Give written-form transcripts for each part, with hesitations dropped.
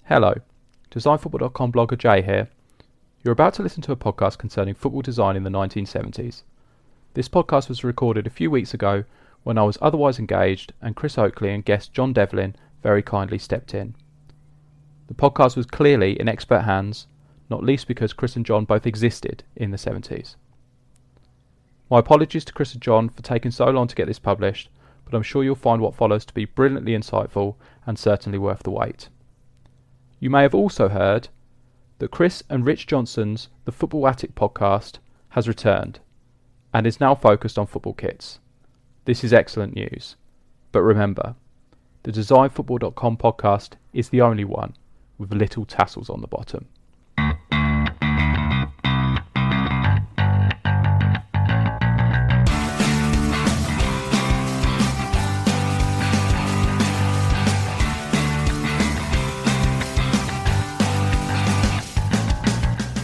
Hello, DesignFootball.com blogger Jay here. You're about to listen to a podcast concerning football design in the 1970s. This podcast was recorded a few weeks ago when I was otherwise engaged and Chris Oakley and guest John Devlin very kindly stepped in. The podcast was clearly in expert hands, not least because Chris and John both existed in the 70s. My apologies to Chris and John for taking so long to get this published, but I'm sure you'll find what follows to be brilliantly insightful and certainly worth the wait. You may have also heard that Chris and Rich Johnson's The Football Attic podcast has returned and is now focused on football kits. This is excellent news. But remember, the DesignFootball.com podcast is the only one with little tassels on the bottom.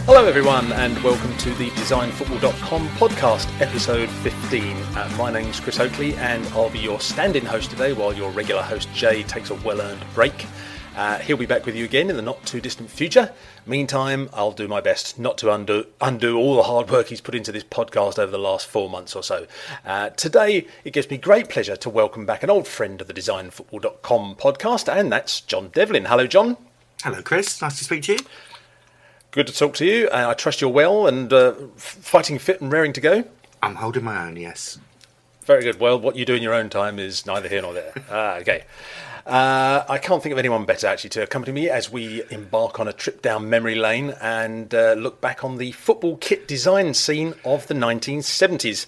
Hello everyone and welcome to the DesignFootball.com podcast, episode 15. My name's Chris Oakley and I'll be your stand-in host today while your regular host Jay takes a well-earned break. He'll be back with you again in the not too distant future. Meantime, I'll do my best not to undo all the hard work he's put into this podcast over the last 4 months or so. Today, it gives me great pleasure to welcome back an old friend of the DesignFootball.com podcast, and that's John Devlin. Hello, John. Hello, Chris. Nice to speak to you. Good to talk to you. I trust you're well and fighting fit and raring to go. I'm holding my own, yes. Very good. Well, what you do in your own time is neither here nor there. Okay. I can't think of anyone better, actually, to accompany me as we embark on a trip down memory lane and look back on the football kit design scene of the 1970s.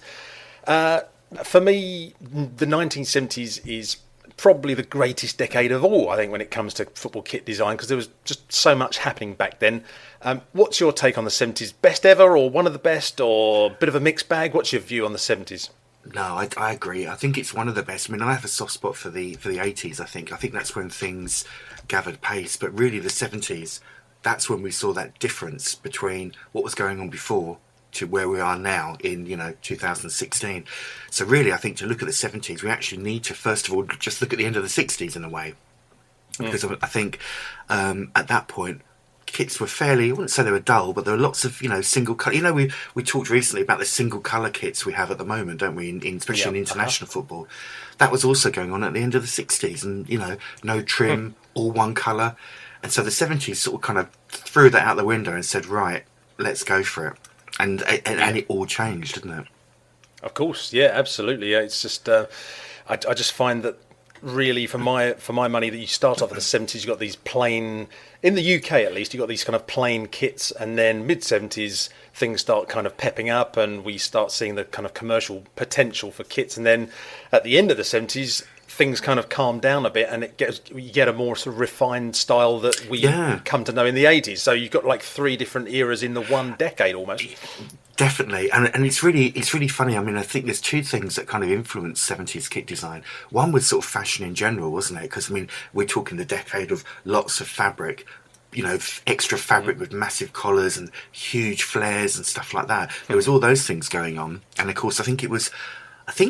For me, the 1970s is probably the greatest decade of all, I think, when it comes to football kit design, because there was just so much happening back then. What's your take on the 70s? Best ever, or one of the best, or a bit of a mixed bag? What's your view on the 70s? No, I agree. I think it's one of the best. I mean, I have a soft spot for the 80s, I think. I think that's when things gathered pace. But really, the 70s, that's when we saw that difference between what was going on before to where we are now in, 2016. So really, I think to look at the 70s, we actually need to, first of all, just look at the end of the 60s in a way. Because I think at that point, kits were fairly, I wouldn't say they were dull, but there were lots of, single colour. We talked recently about the single colour kits we have at the moment, don't we, especially in international football. That was also going on at the end of the 60s, and, no trim, all one colour. And so the 70s sort of kind of threw that out the window and said, right, let's go for it. And it all changed, didn't it? Of course, yeah, absolutely. Yeah, it's just, I just find that really, for my money, that you start off in the 70s, you've got these plain, in the UK at least, you've got these kind of plain kits, and then mid-70s, things start kind of pepping up, and we start seeing the kind of commercial potential for kits, and then at the end of the 70s, things kind of calm down a bit, and you get a more sort of refined style that we come to know in the 80s. So you've got like three different eras in the one decade almost. Definitely, and it's really funny. I mean, I think there's two things that kind of influenced 70s kit design. One was sort of fashion in general, wasn't it? Because, I mean, we're talking the decade of lots of fabric, extra fabric with massive collars and huge flares and stuff like that. There was all those things going on. And, of course, I think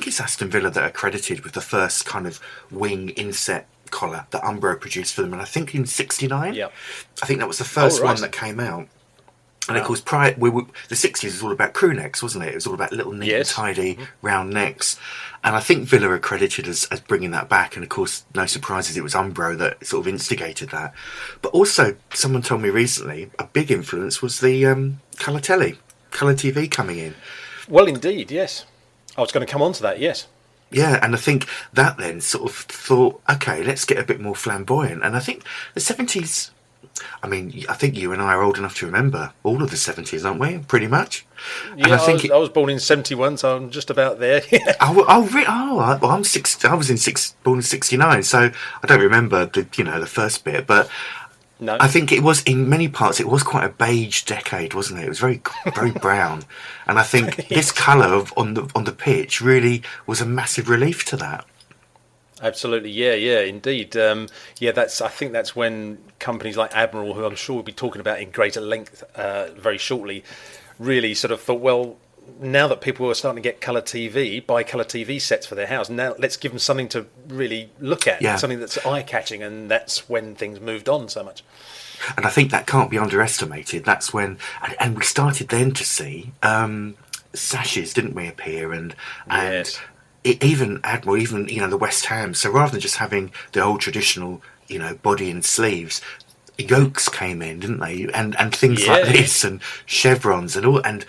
it's Aston Villa that are credited with the first kind of wing inset collar that Umbro produced for them. And I think in 69, I think that was the first one that came out. And of course, the 60s was all about crew necks, wasn't it? It was all about little neat and tidy round necks. And I think Villa are credited as bringing that back. And of course, no surprises, it was Umbro that sort of instigated that. But also, someone told me recently, a big influence was the colour TV coming in. Well, indeed, yes. I was going to come on to that, yes. Yeah, and I think that then sort of thought, okay, let's get a bit more flamboyant. And I think the 70s... I mean, I think you and I are old enough to remember all of the 70s, aren't we? Pretty much. Yeah, and I was born in 71, so I'm just about there. Well, I'm born in 69, so I don't remember the first bit, but no. I think it was, in many parts, it was quite a beige decade, wasn't it? It was very, very brown, and I think this colour on the pitch really was a massive relief to that. Absolutely, yeah, indeed. I think that's when companies like Admiral, who I'm sure we'll be talking about in greater length very shortly, really sort of thought, well, now that people are starting to get colour TV, buy colour TV sets for their house, now let's give them something to really look at, something that's eye-catching, and that's when things moved on so much. And I think that can't be underestimated. That's when, and we started then to see sashes, didn't we, appear, and Yes. even Admiral, even the West Ham. So rather than just having the old traditional, body and sleeves, yokes came in, didn't they? And things like this, and chevrons and all, and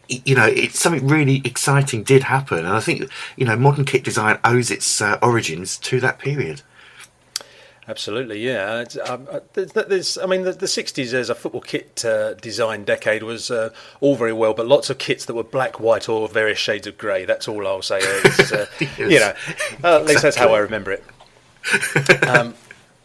it's something really exciting did happen. And I think modern kit design owes its origins to that period. Absolutely, yeah. There's, I mean, the 60s as a football kit design decade was all very well, but lots of kits that were black, white, or various shades of grey. That's all I'll say. It's, Yes. at least that's how I remember it.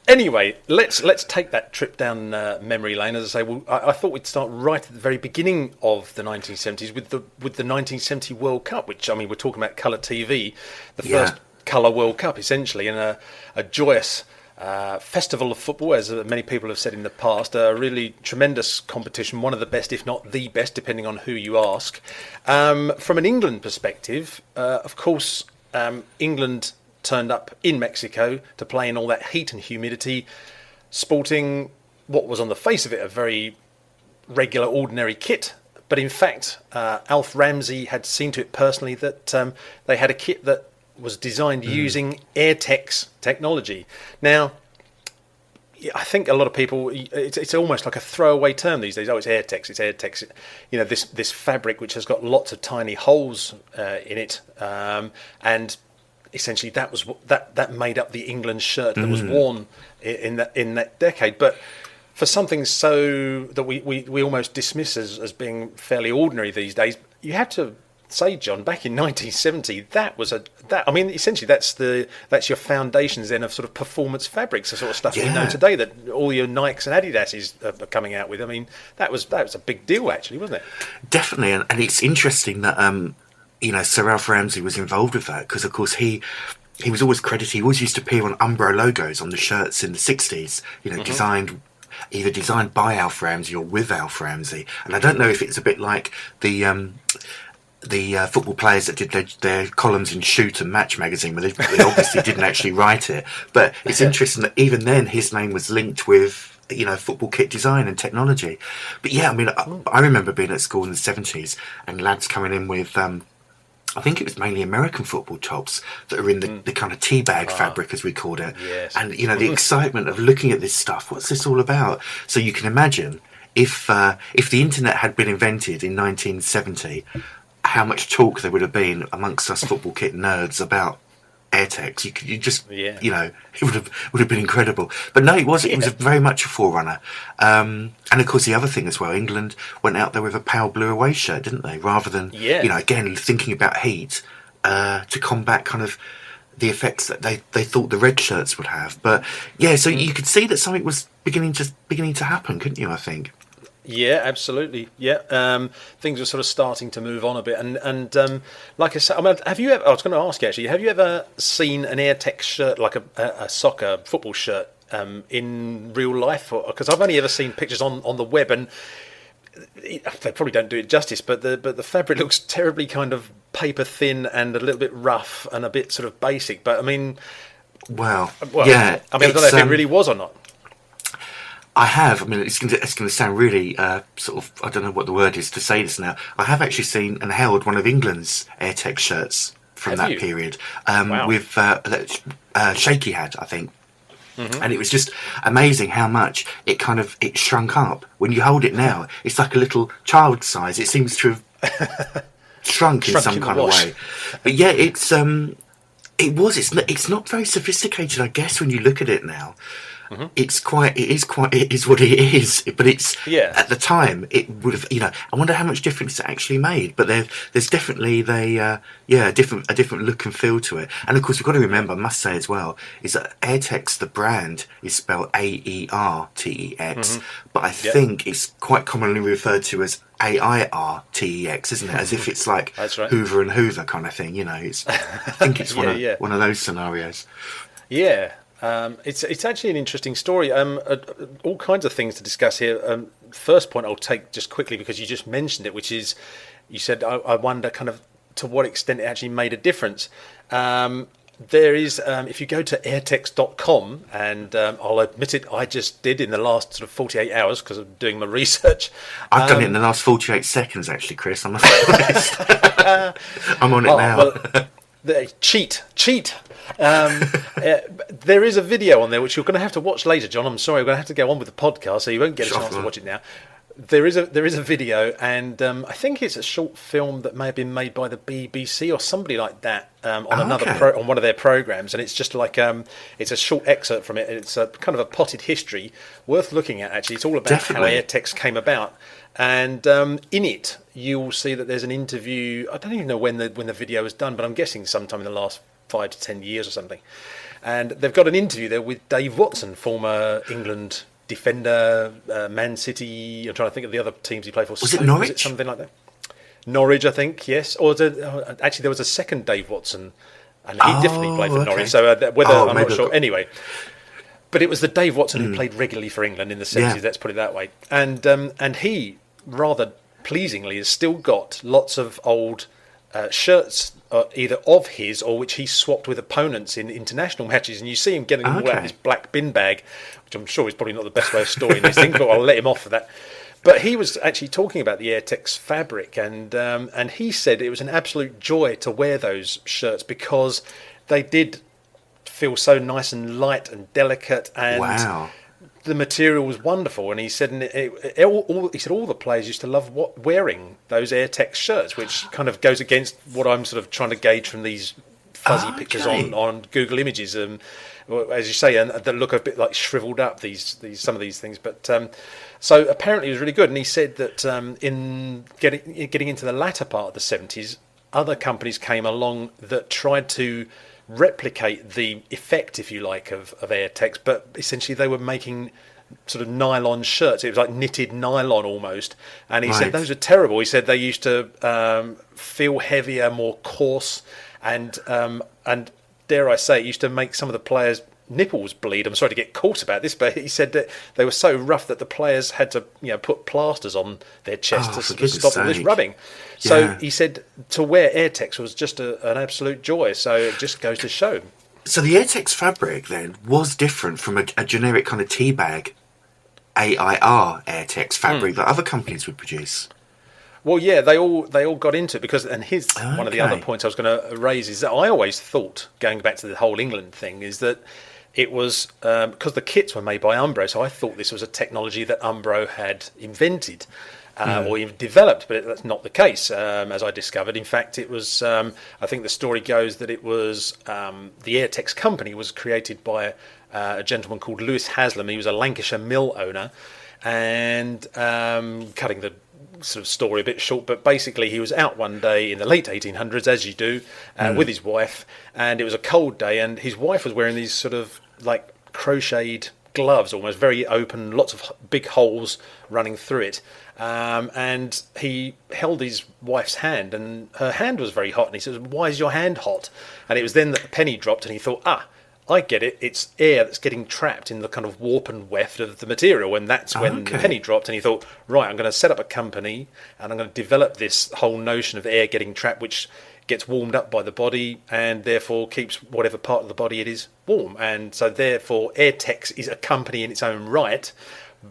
Anyway, let's take that trip down memory lane. As I say, I thought we'd start right at the very beginning of the 1970s with the 1970 World Cup, which, I mean, we're talking about colour TV, the first colour World Cup, essentially, and a joyous festival of football, as many people have said in the past. A really tremendous competition, one of the best, if not the best, depending on who you ask. From an England perspective, of course, England turned up in Mexico to play in all that heat and humidity, sporting what was on the face of it a very regular, ordinary kit. But in fact, Alf Ramsey had seen to it personally that they had a kit that was designed using AirTex technology. Now, I think a lot of people, it's almost like a throwaway term these days. Oh, it's AirTex, it's AirTex. This fabric which has got lots of tiny holes in it, and essentially that made up the England shirt that was worn in that decade. But for something so that we almost dismiss as being fairly ordinary these days, you have to say, John, back in 1970, essentially that's your foundations then of sort of performance fabrics, the sort of stuff we know today that all your Nikes and Adidases are coming out with. I mean, that was a big deal, actually, wasn't it? Definitely, and it's interesting that Sir Alf Ramsey was involved with that, because of course he was always credited. He always used to appear on Umbro logos on the shirts in the 60s. Either designed by Alf Ramsey or with Alf Ramsey. And I don't know if it's a bit like the football players that did their columns in Shoot and Match magazine, where they obviously didn't actually write it. But it's interesting that even then his name was linked with football kit design and technology. But yeah, I mean, I remember being at school in the 70s and lads coming in with I think it was mainly American football tops that are in the kind of teabag fabric, as we called it. Yes. And the excitement of looking at this stuff. What's this all about? So you can imagine if the internet had been invented in 1970, how much talk there would have been amongst us football kit nerds about AirTex. It would have been incredible. But no, it was very much a forerunner. And of course, the other thing as well, England went out there with a pale blue away shirt, didn't they? Rather than again thinking about heat to combat kind of the effects that they thought the red shirts would have. But so you could see that something was beginning to happen, couldn't you? I think. Yeah, absolutely. Yeah, things were sort of starting to move on a bit, and like I said, I mean, have you ever? I was going to ask you actually. Have you ever seen an AirTex shirt, like a soccer football shirt, in real life? Because I've only ever seen pictures on the web, and they probably don't do it justice. But the fabric looks terribly kind of paper thin and a little bit rough and a bit sort of basic. But I mean, well, yeah. I mean, I don't know if it really was or not. I have. I mean, it's going to sound really sort of. I don't know what the word is to say this now. I have actually seen and held one of England's AirTex shirts from that period with Shaky had, I think. And it was just amazing how much it shrunk up. When you hold it now, it's like a little child size. It seems to have shrunk in some kind of way. But yeah, it's not very sophisticated, I guess, when you look at it now. It is what it is, but it's at the time it would have. I wonder how much difference it actually made. But there's definitely a different look and feel to it. And of course, we've got to remember, I must say as well, is that AirTex, the brand, is spelled AERTEX, but I think it's quite commonly referred to as AIRTEX, isn't it? As if it's like Hoover and Hoover kind of thing. I think it's one of those scenarios. Yeah. It's actually an interesting story. All kinds of things to discuss here. First point I'll take just quickly because you just mentioned it, which is you said, I wonder kind of to what extent it actually made a difference. There is, if you go to airtex.com, and I'll admit it, I just did in the last sort of 48 hours because I'm doing my research. I've done it in the last 48 seconds, actually, Chris. I'm honest. I'm on it now. Well, cheat. There is a video on there which you're going to have to watch later, John. I'm sorry, we're going to have to go on with the podcast, so you won't get a chance to watch it now. There is a video, and I think it's a short film that may have been made by the BBC or somebody like that on on one of their programs, and it's just like it's a short excerpt from it. It's a kind of a potted history worth looking at. Actually, it's all about how AirTex came about, and in it you will see that there's an interview. I don't even know when the video was done, but I'm guessing sometime in the last 5 to 10 years or something. And they've got an interview there with Dave Watson, former England defender, Man City. I'm trying to think of the other teams he played for. Was it Norwich? Was it something like that? Norwich, I think, yes. Or actually, there was a second Dave Watson, and he definitely played for Norwich. So I'm not sure. Anyway, but it was the Dave Watson who played regularly for England in the 70s. Let's put it that way. And he rather pleasingly has still got lots of old shirts, either of his or which he swapped with opponents in international matches, and you see him getting them all out of this black bin bag, which I'm sure is probably not the best way of storing these things, but I'll let him off for that. But he was actually talking about the AirTex fabric, and he said it was an absolute joy to wear those shirts because they did feel so nice and light and delicate, and the material was wonderful. And he said, all the players used to love wearing those AirTex shirts, which kind of goes against what I'm sort of trying to gauge from these fuzzy pictures on Google Images, as you say, and that look a bit like shriveled up. Some of these things, but so apparently it was really good. And he said that in getting into the latter part of the 70s, other companies came along that tried to replicate the effect, if you like, of AirTex, but essentially they were making sort of nylon shirts. It was like knitted nylon almost, and he said those are terrible. He said they used to feel heavier, more coarse, and dare I say, it used to make some of the players' nipples bleed. I'm sorry to get coarse about this, but he said that they were so rough that the players had to put plasters on their chest to stop all this rubbing. So he said to wear AirTex was just an absolute joy. So it just goes to show. So the AirTex fabric then was different from a generic kind of teabag AIR AirTex fabric that other companies would produce. Well, yeah, they all got into it because, and one of the other points I was going to raise is that I always thought, going back to the whole England thing, is that it was because the kits were made by Umbro, so I thought this was a technology that Umbro had invented or even developed, but that's not the case, as I discovered. In fact, it was, I think the story goes that it was, the AirTex company was created by a gentleman called Lewis Haslam. He was a Lancashire mill owner, and cutting the sort of story a bit short, but basically he was out one day in the late 1800s, as you do, with his wife, and it was a cold day, and his wife was wearing these sort of like crocheted gloves, almost very open, lots of big holes running through it, and he held his wife's hand, and her hand was very hot, and he said, "Why is your hand hot?" And it was then that the penny dropped, and he thought, I get it. It's air that's getting trapped in the kind of warp and weft of the material, and that's when the penny dropped. And he thought, right, I'm going to set up a company, and I'm going to develop this whole notion of air getting trapped, which gets warmed up by the body, and therefore keeps whatever part of the body it is warm. And so, therefore, AirTex is a company in its own right.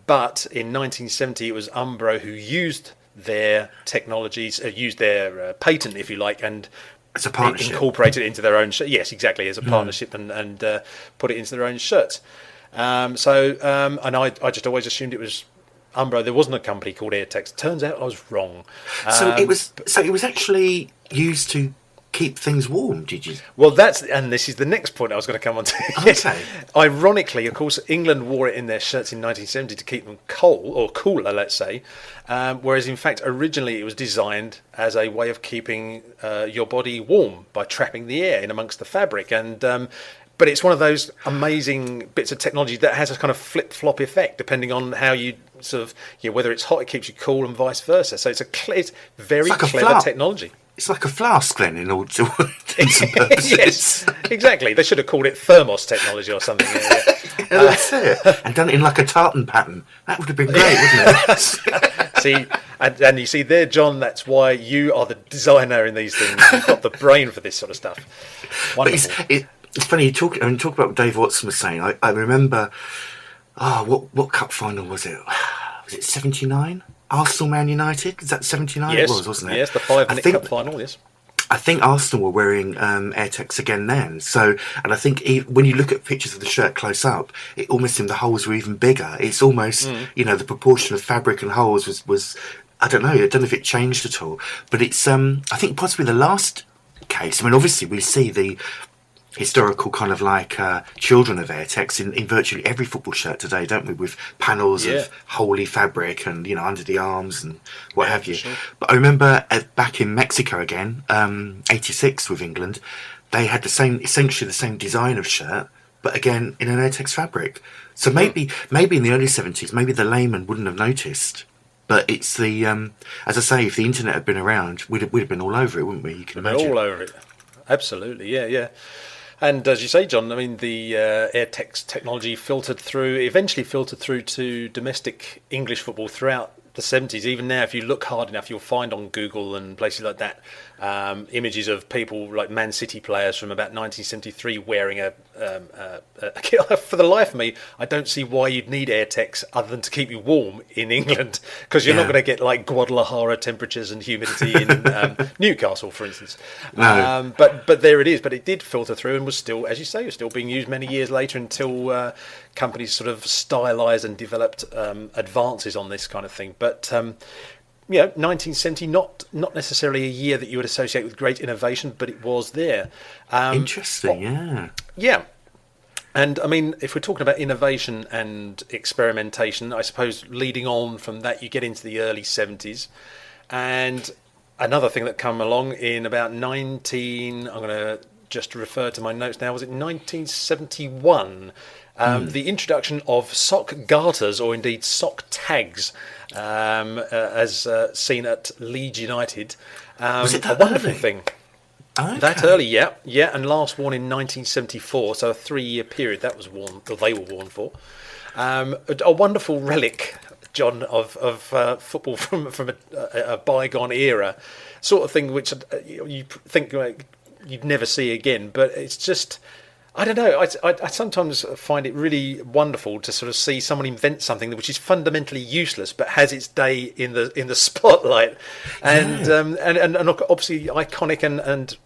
But in 1970, it was Umbro who used their technologies, used their patent, if you like, and as a partnership, incorporated it into their own shirt. Yes, exactly, as a partnership, and put it into their own shirts. And I just always assumed it was Umbro. There wasn't a company called AirTex. Turns out I was wrong. So it was actually used to keep things warm, did you? Well, and this is the next point I was going to come on to. Okay. Ironically, of course, England wore it in their shirts in 1970 to keep them cold, or cooler, let's say, whereas in fact originally it was designed as a way of keeping your body warm by trapping the air in amongst the fabric. And but it's one of those amazing bits of technology that has a kind of flip-flop effect depending on how you sort of, whether it's hot, it keeps you cool, and vice versa. So it's very clever technology. It's like a flask then, in all to intents and purposes. Yes, exactly. They should have called it thermos technology or something. Yeah, that's it. And done it in like a tartan pattern. That would have been great, wouldn't it? See, and you see there, John, that's why you are the designer in these things. You've got the brain for this sort of stuff. Wonderful. It's funny, you talk about what Dave Watson was saying. I remember, what cup final was it? Was it 79? Arsenal Man United? Is that 79? Yes, It was, wasn't it? Yes, the 5-minute cup final, yes. I think Arsenal were wearing AirTex again then. So, and I think when you look at pictures of the shirt close up, it almost seemed the holes were even bigger. It's almost, the proportion of fabric and holes was I don't know if it changed at all. But it's, I think possibly the last case. I mean, obviously we see the historical kind of like children of AirTex in virtually every football shirt today, don't we? With panels of holy fabric and under the arms and what have you. Sure. But I remember back in Mexico again, '86 with England, they had essentially the same design of shirt, but again in an AirTex fabric. So maybe in the early '70s, maybe the layman wouldn't have noticed. But it's the as I say, if the internet had been around, we'd have been all over it, wouldn't we? You can imagine. All over it. Absolutely, yeah. And as you say, John, I mean, the AirTex technology eventually filtered through to domestic English football throughout the 70s. Even now, if you look hard enough, you'll find on Google and places like that images of people like Man City players from about 1973 wearing a for the life of me, I don't see why you'd need AirTex other than to keep you warm in England, because you're not going to get like Guadalajara temperatures and humidity in Newcastle, for instance. No. But there it is. But it did filter through and was still, as you say, was still being used many years later until companies sort of stylised and developed advances on this kind of thing. But 1970, not necessarily a year that you would associate with great innovation, but it was there. Interesting, yeah. Yeah. And I mean, if we're talking about innovation and experimentation, I suppose leading on from that, you get into the early 70s. And another thing that come along in about I'm going to just refer to my notes now, was it 1971? The introduction of sock garters, or indeed sock tags, as seen at Leeds United. Was it that a wonderful early? thing. Okay. That early, yeah, and last worn in 1974, so a 3-year period that was worn, or they were worn for. A wonderful relic, John, of football from a bygone era, sort of thing which you think you'd never see again, but it's just, I don't know. I sometimes find it really wonderful to sort of see someone invent something which is fundamentally useless but has its day in the spotlight, and obviously iconic and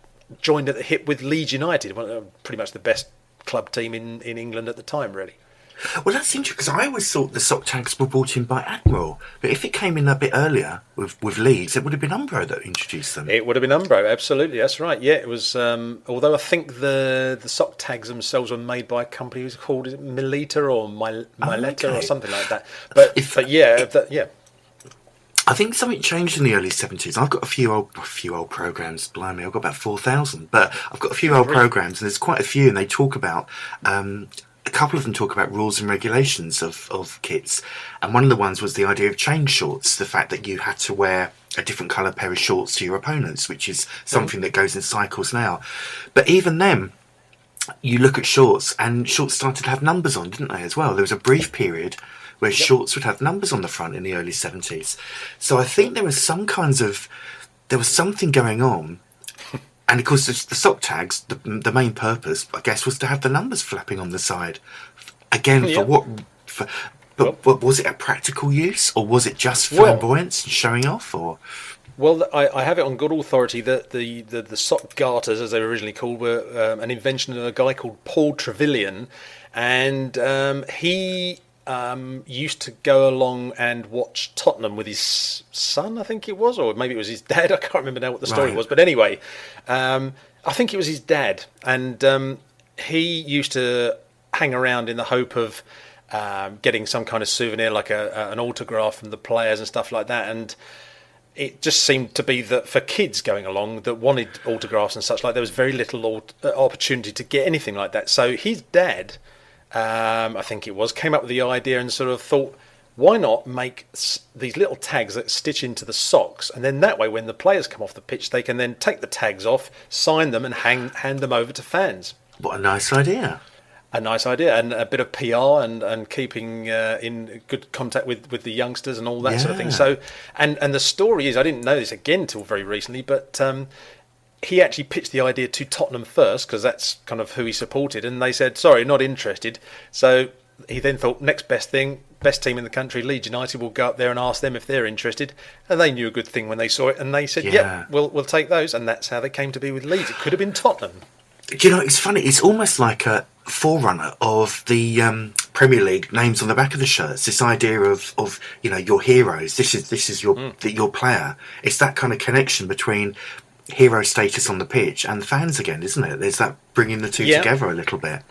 joined at the hip with Leeds United, pretty much the best club team in England at the time, really. Well, that's interesting, because I always thought the sock tags were brought in by Admiral, but if it came in a bit earlier with Leeds, it would have been Umbro that introduced them. It would have been Umbro, absolutely, that's right. Yeah, it was. Although I think the sock tags themselves were made by a company who's called Melita or Myleta or something like that. Yeah. I think something changed in the early 70s. I've got a few old programs. Blimey, I've got about 4,000, but I've got a few old programs, and there's quite a few, and they talk about. A couple of them talk about rules and regulations of kits, and one of the ones was the idea of chain shorts, the fact that you had to wear a different colour pair of shorts to your opponents, which is something that goes in cycles now. But even then, you look at shorts, and shorts started to have numbers on, didn't they, as well? There was a brief period where shorts would have numbers on the front in the early 70s. So I think there was something going on. And of course, the sock tags, the main purpose, I guess, was to have the numbers flapping on the side. Again, for what? But was it a practical use, or was it just flamboyance and showing off? Or well, I have it on good authority that the sock garters, as they were originally called, were an invention of a guy called Paul Trevelyan, and he used to go along and watch Tottenham with his son, I think it was, or maybe it was his dad. I can't remember now what the story was. But anyway, I think it was his dad. And he used to hang around in the hope of getting some kind of souvenir, like an autograph from the players and stuff like that. And it just seemed to be that for kids going along that wanted autographs and such, like, there was very little opportunity to get anything like that. So his dad, I think it was, came up with the idea and sort of thought, why not make these little tags that stitch into the socks, and then that way when the players come off the pitch they can then take the tags off, sign them and hand them over to fans. What a nice idea. A nice idea, and a bit of PR and keeping in good contact with the youngsters and all that sort of thing. So, and the story is, I didn't know this again till very recently, but he actually pitched the idea to Tottenham first, because that's kind of who he supported, and they said, sorry, not interested. So he then thought, next best thing, best team in the country, Leeds United, will go up there and ask them if they're interested. And they knew a good thing when they saw it, and they said, yep, we'll take those. And that's how they came to be with Leeds. It could have been Tottenham. Do you know, it's funny, it's almost like a forerunner of the Premier League names on the back of the shirts. This idea of your heroes. This is your player. It's that kind of connection between hero status on the pitch and fans again, isn't it? There's that bringing the two together a little bit.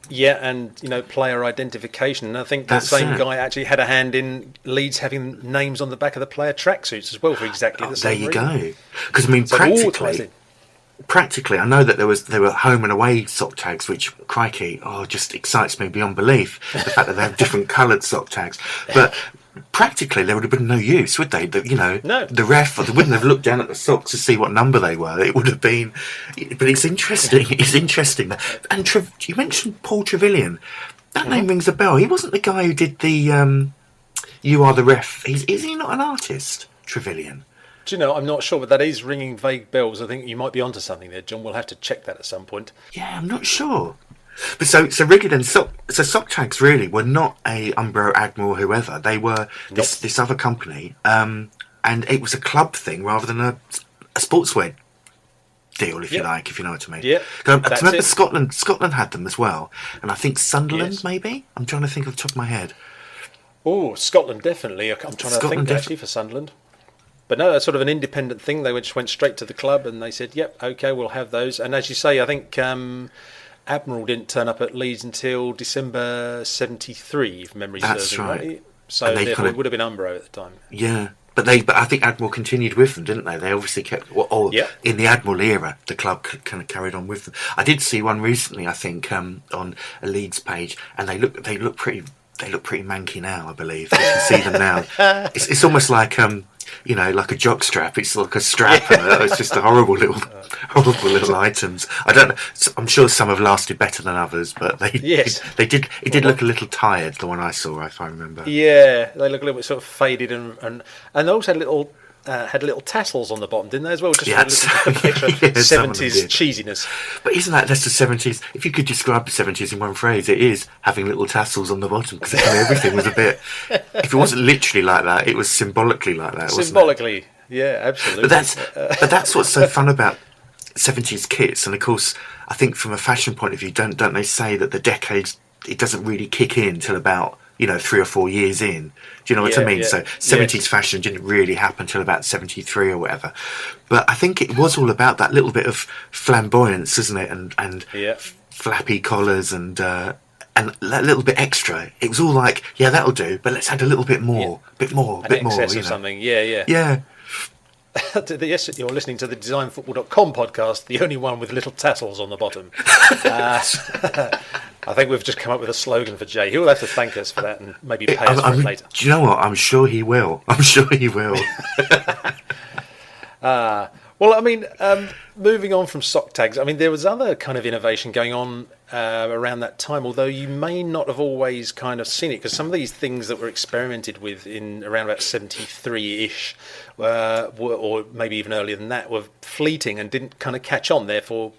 Yeah, and player identification. And I think the same guy actually had a hand in Leeds having names on the back of the player tracksuits as well for exactly the same reason. There you go. Because I mean, practically, I know that there were home and away sock tags, which, crikey, just excites me beyond belief. The fact that they have different coloured sock tags, but practically there would have been no use, would they? No. The ref wouldn't have looked down at the socks to see what number they were. It would have been. But it's interesting. It's interesting. And you mentioned Paul Trevelyan. That name rings a bell. He wasn't the guy who did the "You Are the Ref." Is he not an artist, Trevelyan? Do you know, I'm not sure, but that is ringing vague bells. I think you might be onto something there, John. We'll have to check that at some point. Yeah, I'm not sure. But so really then, sock tags really were not a Umbro, Admiral, whoever. They were this other company, and it was a club thing rather than a sportswear deal, if you like, if you know what I mean. Yeah, I remember Scotland had them as well, and I think Sunderland maybe. I'm trying to think off the top of my head. Oh, Scotland definitely. I'm trying to think actually for Sunderland. But no, that's sort of an independent thing. They just went straight to the club and they said, yep, OK, we'll have those. And as you say, I think Admiral didn't turn up at Leeds until December 73, if memory serves me right. So therefore it would have been Umbro at the time. Yeah, but I think Admiral continued with them, didn't they? They obviously kept... in the Admiral era, the club kind of carried on with them. I did see one recently, I think, on a Leeds page, and they look pretty manky now, I believe. You can see them now. It's almost like... like a jock strap. It's like a strap. It's just a horrible little items. I don't know. I'm sure some have lasted better than others, but they did. It did look a little tired. The one I saw, if I remember. Yeah, they look a little bit sort of faded, and they also had little tassels on the bottom, didn't they, as well? Just for a little extra 70s cheesiness. But isn't that just the 70s? If you could describe the 70s in one phrase, it is having little tassels on the bottom, because everything was a bit... If it wasn't literally like that, it was symbolically like that, wasn't Symbolically, it? Yeah, absolutely. But that's what's so fun about 70s kits, and of course, I think from a fashion point of view, don't they say that the decades, it doesn't really kick in till about... 3 or 4 years in. Do you know what I mean? Yeah. So 70s fashion didn't really happen till about 73 or whatever. But I think it was all about that little bit of flamboyance, isn't it? And flappy collars and that little bit extra. It was all like, yeah, that'll do, but let's add a little bit more, bit more. Excess of something. Yeah. Yes, you're listening to the designfootball.com podcast, the only one with little tassels on the bottom. I think we've just come up with a slogan for Jay. He'll have to thank us for that and maybe pay us for it later. Do you know what? I'm sure he will. Well, I mean, moving on from sock tags, I mean, there was other kind of innovation going on around that time, although you may not have always kind of seen it, because some of these things that were experimented with in around about 73-ish, or maybe even earlier than that, were fleeting and didn't kind of catch on. Therefore,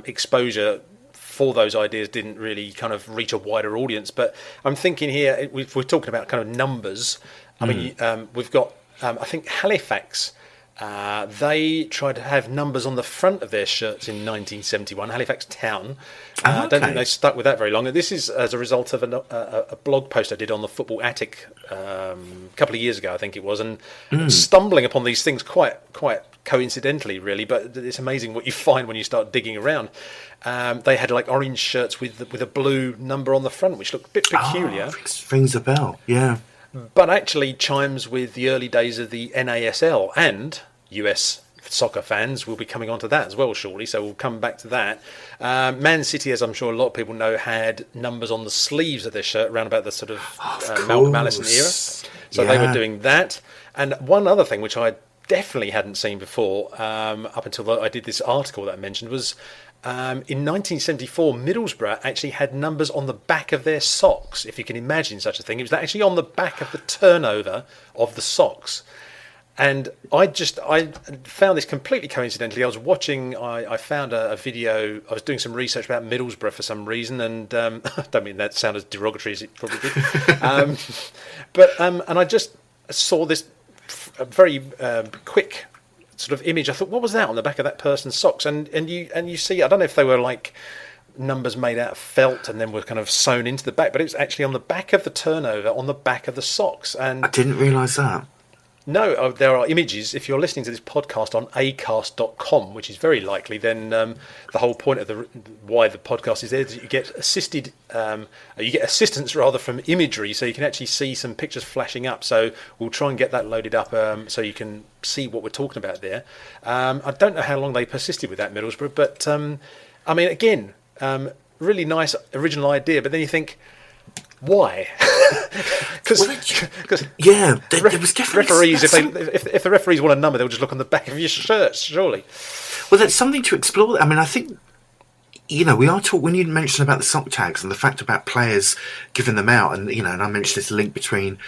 exposure for those ideas didn't really kind of reach a wider audience. But I'm thinking here, we're talking about kind of numbers. I mean, we've got, I think Halifax... they tried to have numbers on the front of their shirts in 1971, Halifax Town. I don't think they stuck with that very long. And this is as a result of a blog post I did on the Football Attic a couple of years ago, I think it was, and stumbling upon these things quite coincidentally, really. But it's amazing what you find when you start digging around. They had like orange shirts with a blue number on the front, which looked a bit peculiar. Rings a bell, yeah. But actually chimes with the early days of the NASL and US soccer fans will be coming onto that as well shortly, so we'll come back to that. Man City, as I'm sure a lot of people know, had numbers on the sleeves of their shirt around about the sort of Malcolm Allison era. So they were doing that. And one other thing which I definitely hadn't seen before, up until I did this article that I mentioned, was in 1974, Middlesbrough actually had numbers on the back of their socks, if you can imagine such a thing. It was actually on the back of the turnover of the socks. And I found this completely coincidentally. I found a video. I was doing some research about Middlesbrough for some reason, and I don't mean that sound as derogatory as it probably did. And I just saw this very quick sort of image. I thought, what was that on the back of that person's socks? And you see, I don't know if they were like numbers made out of felt and then were kind of sewn into the back, but it was actually on the back of the turnover, on the back of the socks. And I didn't realise that. No, there are images. If you're listening to this podcast on acast.com, which is very likely, then the whole point of why the podcast is there is that you get assistance rather from imagery, so you can actually see some pictures flashing up. So we'll try and get that loaded up so you can see what we're talking about there. I don't know how long they persisted with that, Middlesbrough, but I mean, again, really nice original idea. But then you think, why? Because there was definitely referees. If the referees want a number, they'll just look on the back of your shirts, surely. Well, that's something to explore. I mean, I think we are talking when you mentioned about the sock tags and the fact about players giving them out, and and I mentioned this link between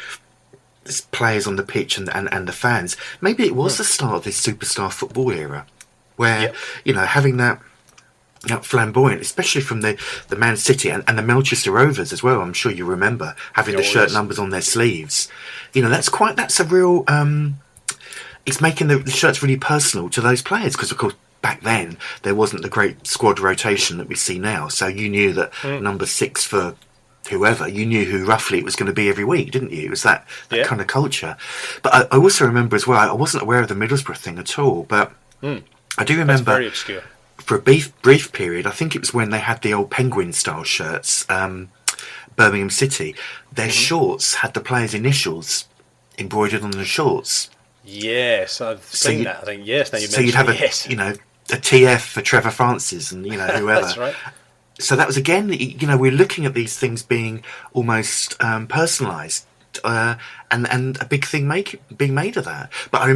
players on the pitch and the fans. Maybe it was the start of this superstar football era, where having that. Flamboyant, especially from the Man City and the Manchester Rovers as well. I'm sure you remember having the shirt numbers on their sleeves. That's a real. It's making the shirts really personal to those players because, of course, back then there wasn't the great squad rotation that we see now. So you knew that number 6 for whoever, you knew who roughly it was going to be every week, didn't you? It was that kind of culture. But I also remember as well. I wasn't aware of the Middlesbrough thing at all, but I do remember. That's very obscure. For a brief period, I think it was when they had the old Penguin-style shirts, Birmingham City, their shorts had the players' initials embroidered on the shorts. Yes, I've seen that, I think. Yes, now you mentioned you'd have a TF for Trevor Francis and, whoever. That's right. So that was, again, we're looking at these things being almost personalised. And a big thing being made of that. But I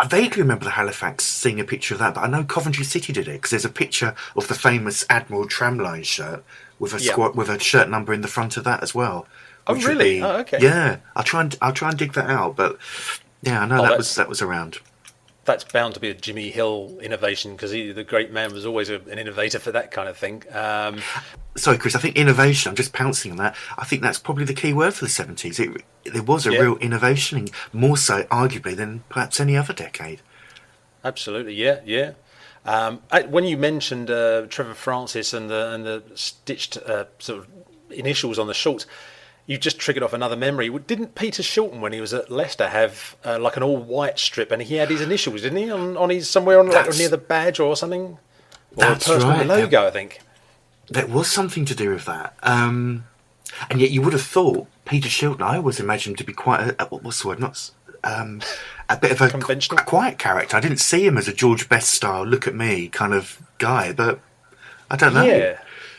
vaguely remember the Halifax seeing a picture of that, but I know Coventry City did it because there's a picture of the famous Admiral Tramline shirt with a shirt number in the front of that as well. Oh, really? Okay. Yeah, I'll try and dig that out. But yeah, I know that was around. That's bound to be a Jimmy Hill innovation because the great man was always an innovator for that kind of thing. Sorry, Chris, I think innovation, I'm just pouncing on that. I think that's probably the key word for the 70s. There was a real innovation, more so arguably than perhaps any other decade. Absolutely, yeah. When you mentioned Trevor Francis and the stitched sort of initials on the shorts, you just triggered off another memory. Didn't Peter Shilton, when he was at Leicester, have like an all-white strip, and he had his initials, didn't he, on his somewhere near the badge or something, or a personal logo, I think. There was something to do with that, and yet you would have thought Peter Shilton. I always imagined him to be quite what's the word? Not a bit of a quiet character. I didn't see him as a George Best style, look at me kind of guy, but I don't know. Yeah.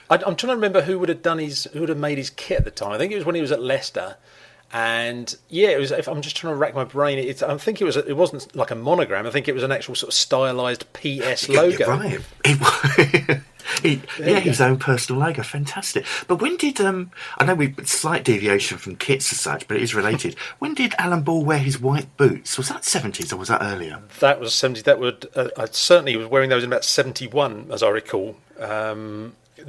I'm trying to remember who would have made his kit at the time. I think it was when he was at Leicester, and it was. If I'm just trying to rack my brain, I think it wasn't like a monogram. I think it was an actual sort of stylized PS logo. Right. His own personal logo, fantastic. But when did I know slight deviation from kits as such, but it is related. When did Alan Ball wear his white boots? Was that 70s or was that earlier? That was 70s. That would I certainly was wearing those in about 71, as I recall.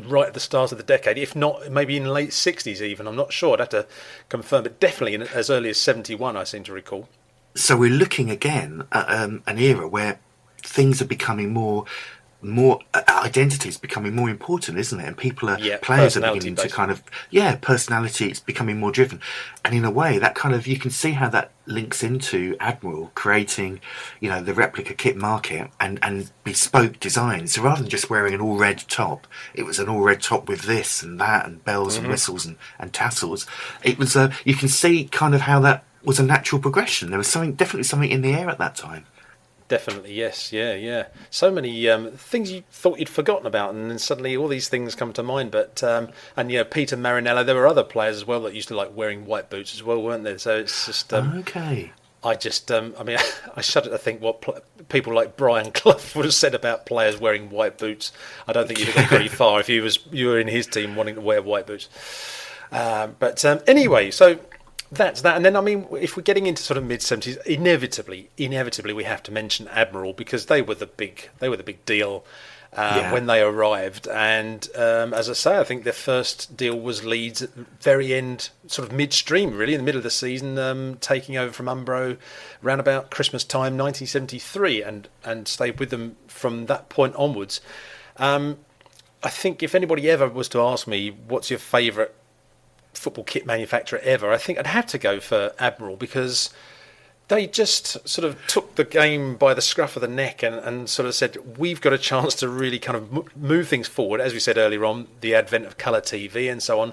Right at the start of the decade, if not maybe in late 60s even. I'm not sure. I'd have to confirm, but definitely as early as 71, I seem to recall. So we're looking again at an era where things are becoming more identity is becoming more important, isn't it? And players are beginning to kind of personality. It's becoming more driven, and in a way, that kind of you can see how that links into Admiral creating, the replica kit market and bespoke designs. So rather than just wearing an all red top, it was an all red top with this and that and bells and whistles and tassels. It was you can see kind of how that was a natural progression. There was definitely something in the air at that time. Definitely, yes, yeah. So many things you thought you'd forgotten about, and then suddenly all these things come to mind. But and Peter Marinello, there were other players as well that used to like wearing white boots as well, weren't there? So it's just Okay. I just I mean, I shudder to think what people like Brian Clough would have said about players wearing white boots. I don't think you'd have gone very far if you were in his team wanting to wear white boots. But anyway, so. That's that, and then I mean, if we're getting into sort of mid-70s, inevitably, we have to mention Admiral because they were the big deal when they arrived. And as I say, I think their first deal was Leeds at the very end, sort of midstream, really, in the middle of the season, taking over from Umbro around about Christmas time, 1973, and stayed with them from that point onwards. I think if anybody ever was to ask me, what's your favourite football kit manufacturer ever, I think I'd have to go for Admiral because they just sort of took the game by the scruff of the neck and sort of said, we've got a chance to really kind of move things forward. As we said earlier on, the advent of colour TV and so on.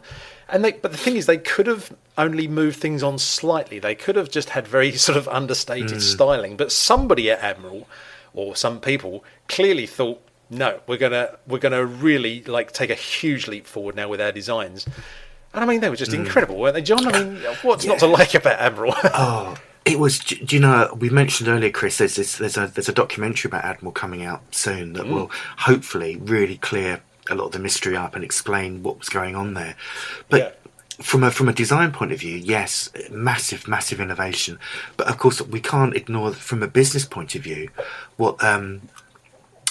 But the thing is, they could have only moved things on slightly. They could have just had very sort of understated styling. But somebody at Admiral, or some people, clearly thought, no, we're gonna really like take a huge leap forward now with our designs. And I mean, they were just incredible, weren't they, John? I mean, what's not to like about Admiral? It was. Do you know? We mentioned earlier, Chris. There's a documentary about Admiral coming out soon that will hopefully really clear a lot of the mystery up and explain what was going on there. But from a design point of view, yes, massive innovation. But of course, we can't ignore from a business point of view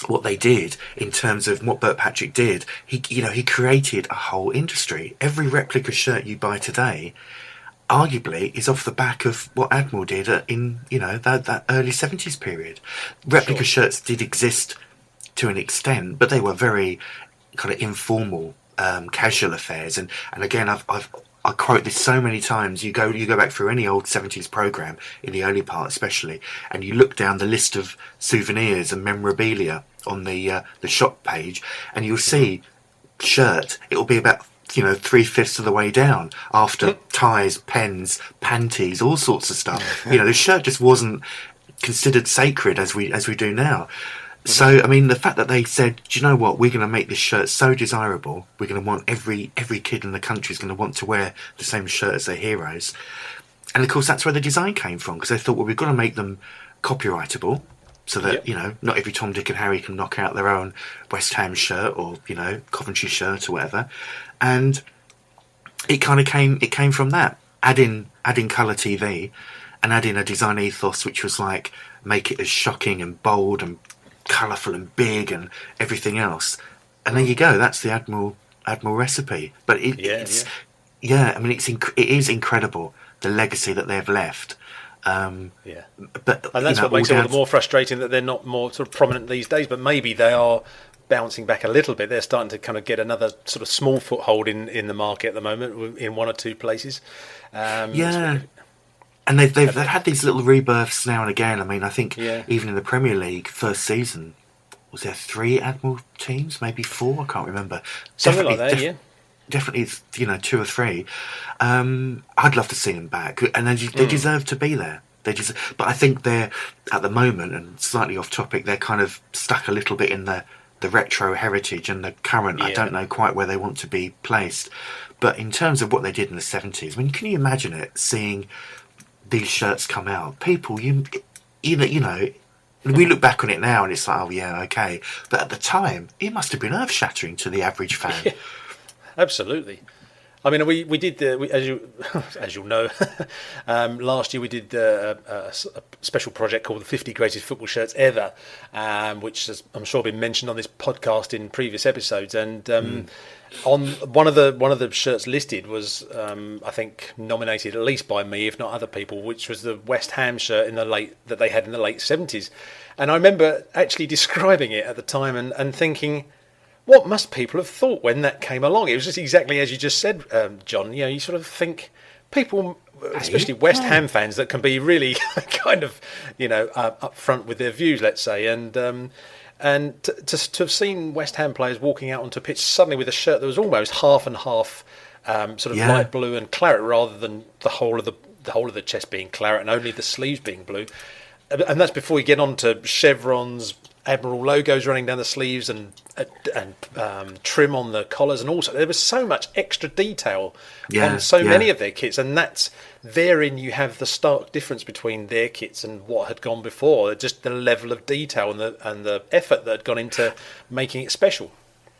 what they did in terms of what Burt Patrick did. He created a whole industry. Every replica shirt you buy today, arguably, is off the back of what Admiral did in that early 70s period. Replica shirts did exist to an extent, but they were very kind of informal, casual affairs. And again, I quote this so many times. You go back through any old 70s program in the early part, especially, and you look down the list of souvenirs and memorabilia on the shop page, and you'll see shirt. It'll be about 3/5 of the way down after ties, pens, panties, all sorts of stuff. The shirt just wasn't considered sacred as we do now. So, I mean, the fact that they said, do you know what, we're going to make this shirt so desirable, we're going to want every kid in the country is going to want to wear the same shirt as their heroes. And, of course, that's where the design came from, because they thought, well, we've got to make them copyrightable so that, not every Tom, Dick and Harry can knock out their own West Ham shirt or, Coventry shirt or whatever. And it kind of came from that, adding colour TV and adding a design ethos which was like, make it as shocking and bold and colourful and big and everything else, and there you go. That's the Admiral recipe. But I mean, it is incredible the legacy that they've left. But and that's what makes it all the more frustrating that they're not more sort of prominent these days. But maybe they are bouncing back a little bit. They're starting to kind of get another sort of small foothold in the market at the moment in one or two places. And they've had these little rebirths now and again. I mean, I think even in the Premier League first season, was there 3 Admiral teams, maybe 4? I can't remember. Something like that, Definitely, 2 or 3. I'd love to see them back, and they deserve to be there. But I think they're at the moment, and slightly off topic, they're kind of stuck a little bit in the retro heritage and the current. I don't know quite where they want to be placed. But in terms of what they did in the 70s, I mean, can you imagine it, seeing these shirts come out? People, we look back on it now and it's like, oh yeah, okay. But at the time, it must have been earth-shattering to the average fan. Yeah, absolutely. I mean, we did as you'll know, last year we did a special project called the 50 Greatest Football Shirts Ever, which has, I'm sure, been mentioned on this podcast in previous episodes. And on one of the shirts listed was, I think, nominated at least by me, if not other people, which was the West Ham shirt that they had in the late 70s. And I remember actually describing it at the time and thinking, what must people have thought when that came along? It was just exactly as you just said, John. You sort of think people, especially West Ham fans, that can be really kind of, up front with their views, let's say, and to have seen West Ham players walking out onto pitch suddenly with a shirt that was almost half and half, light blue and claret, rather than the whole of the chest being claret and only the sleeves being blue. and that's before you get on to chevrons, Admiral logos running down the sleeves, and trim on the collars, and also there was so much extra detail on so many of their kits, and that's therein you have the stark difference between their kits and what had gone before. Just the level of detail and the effort that had gone into making it special.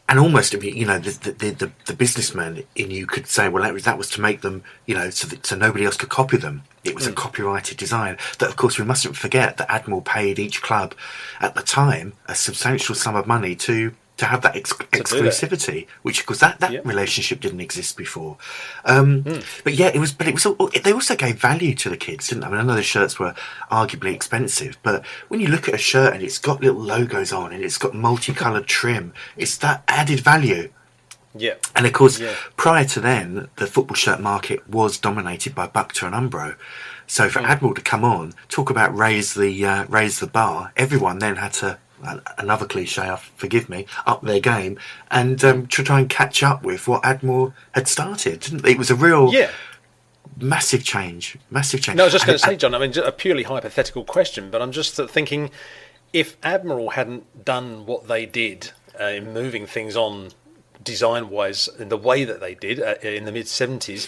And almost, I mean, you know, the businessman in you could say, well, that was to make them, you know, so nobody else could copy them. It was a copyrighted design. That, of course, we mustn't forget that Admiral paid each club at the time a substantial sum of money to have that exclusivity, which, of course, that relationship didn't exist before. But yeah, it was. They also gave value to the kids, didn't they? I mean, I know the shirts were arguably expensive, but when you look at a shirt and it's got little logos on and it's got multicoloured trim, it's that added value. Yeah. And of course, prior to then, the football shirt market was dominated by Buckter and Umbro. So for Admiral to come on, talk about raise the bar, everyone then had to, another cliche, forgive me, up their game and to try and catch up with what Admiral had started. Didn't it? It was a real massive change. No, I was just going to say, John, I mean, a purely hypothetical question, but I'm just thinking, if Admiral hadn't done what they did in moving things on design-wise in the way that they did in the mid-70s,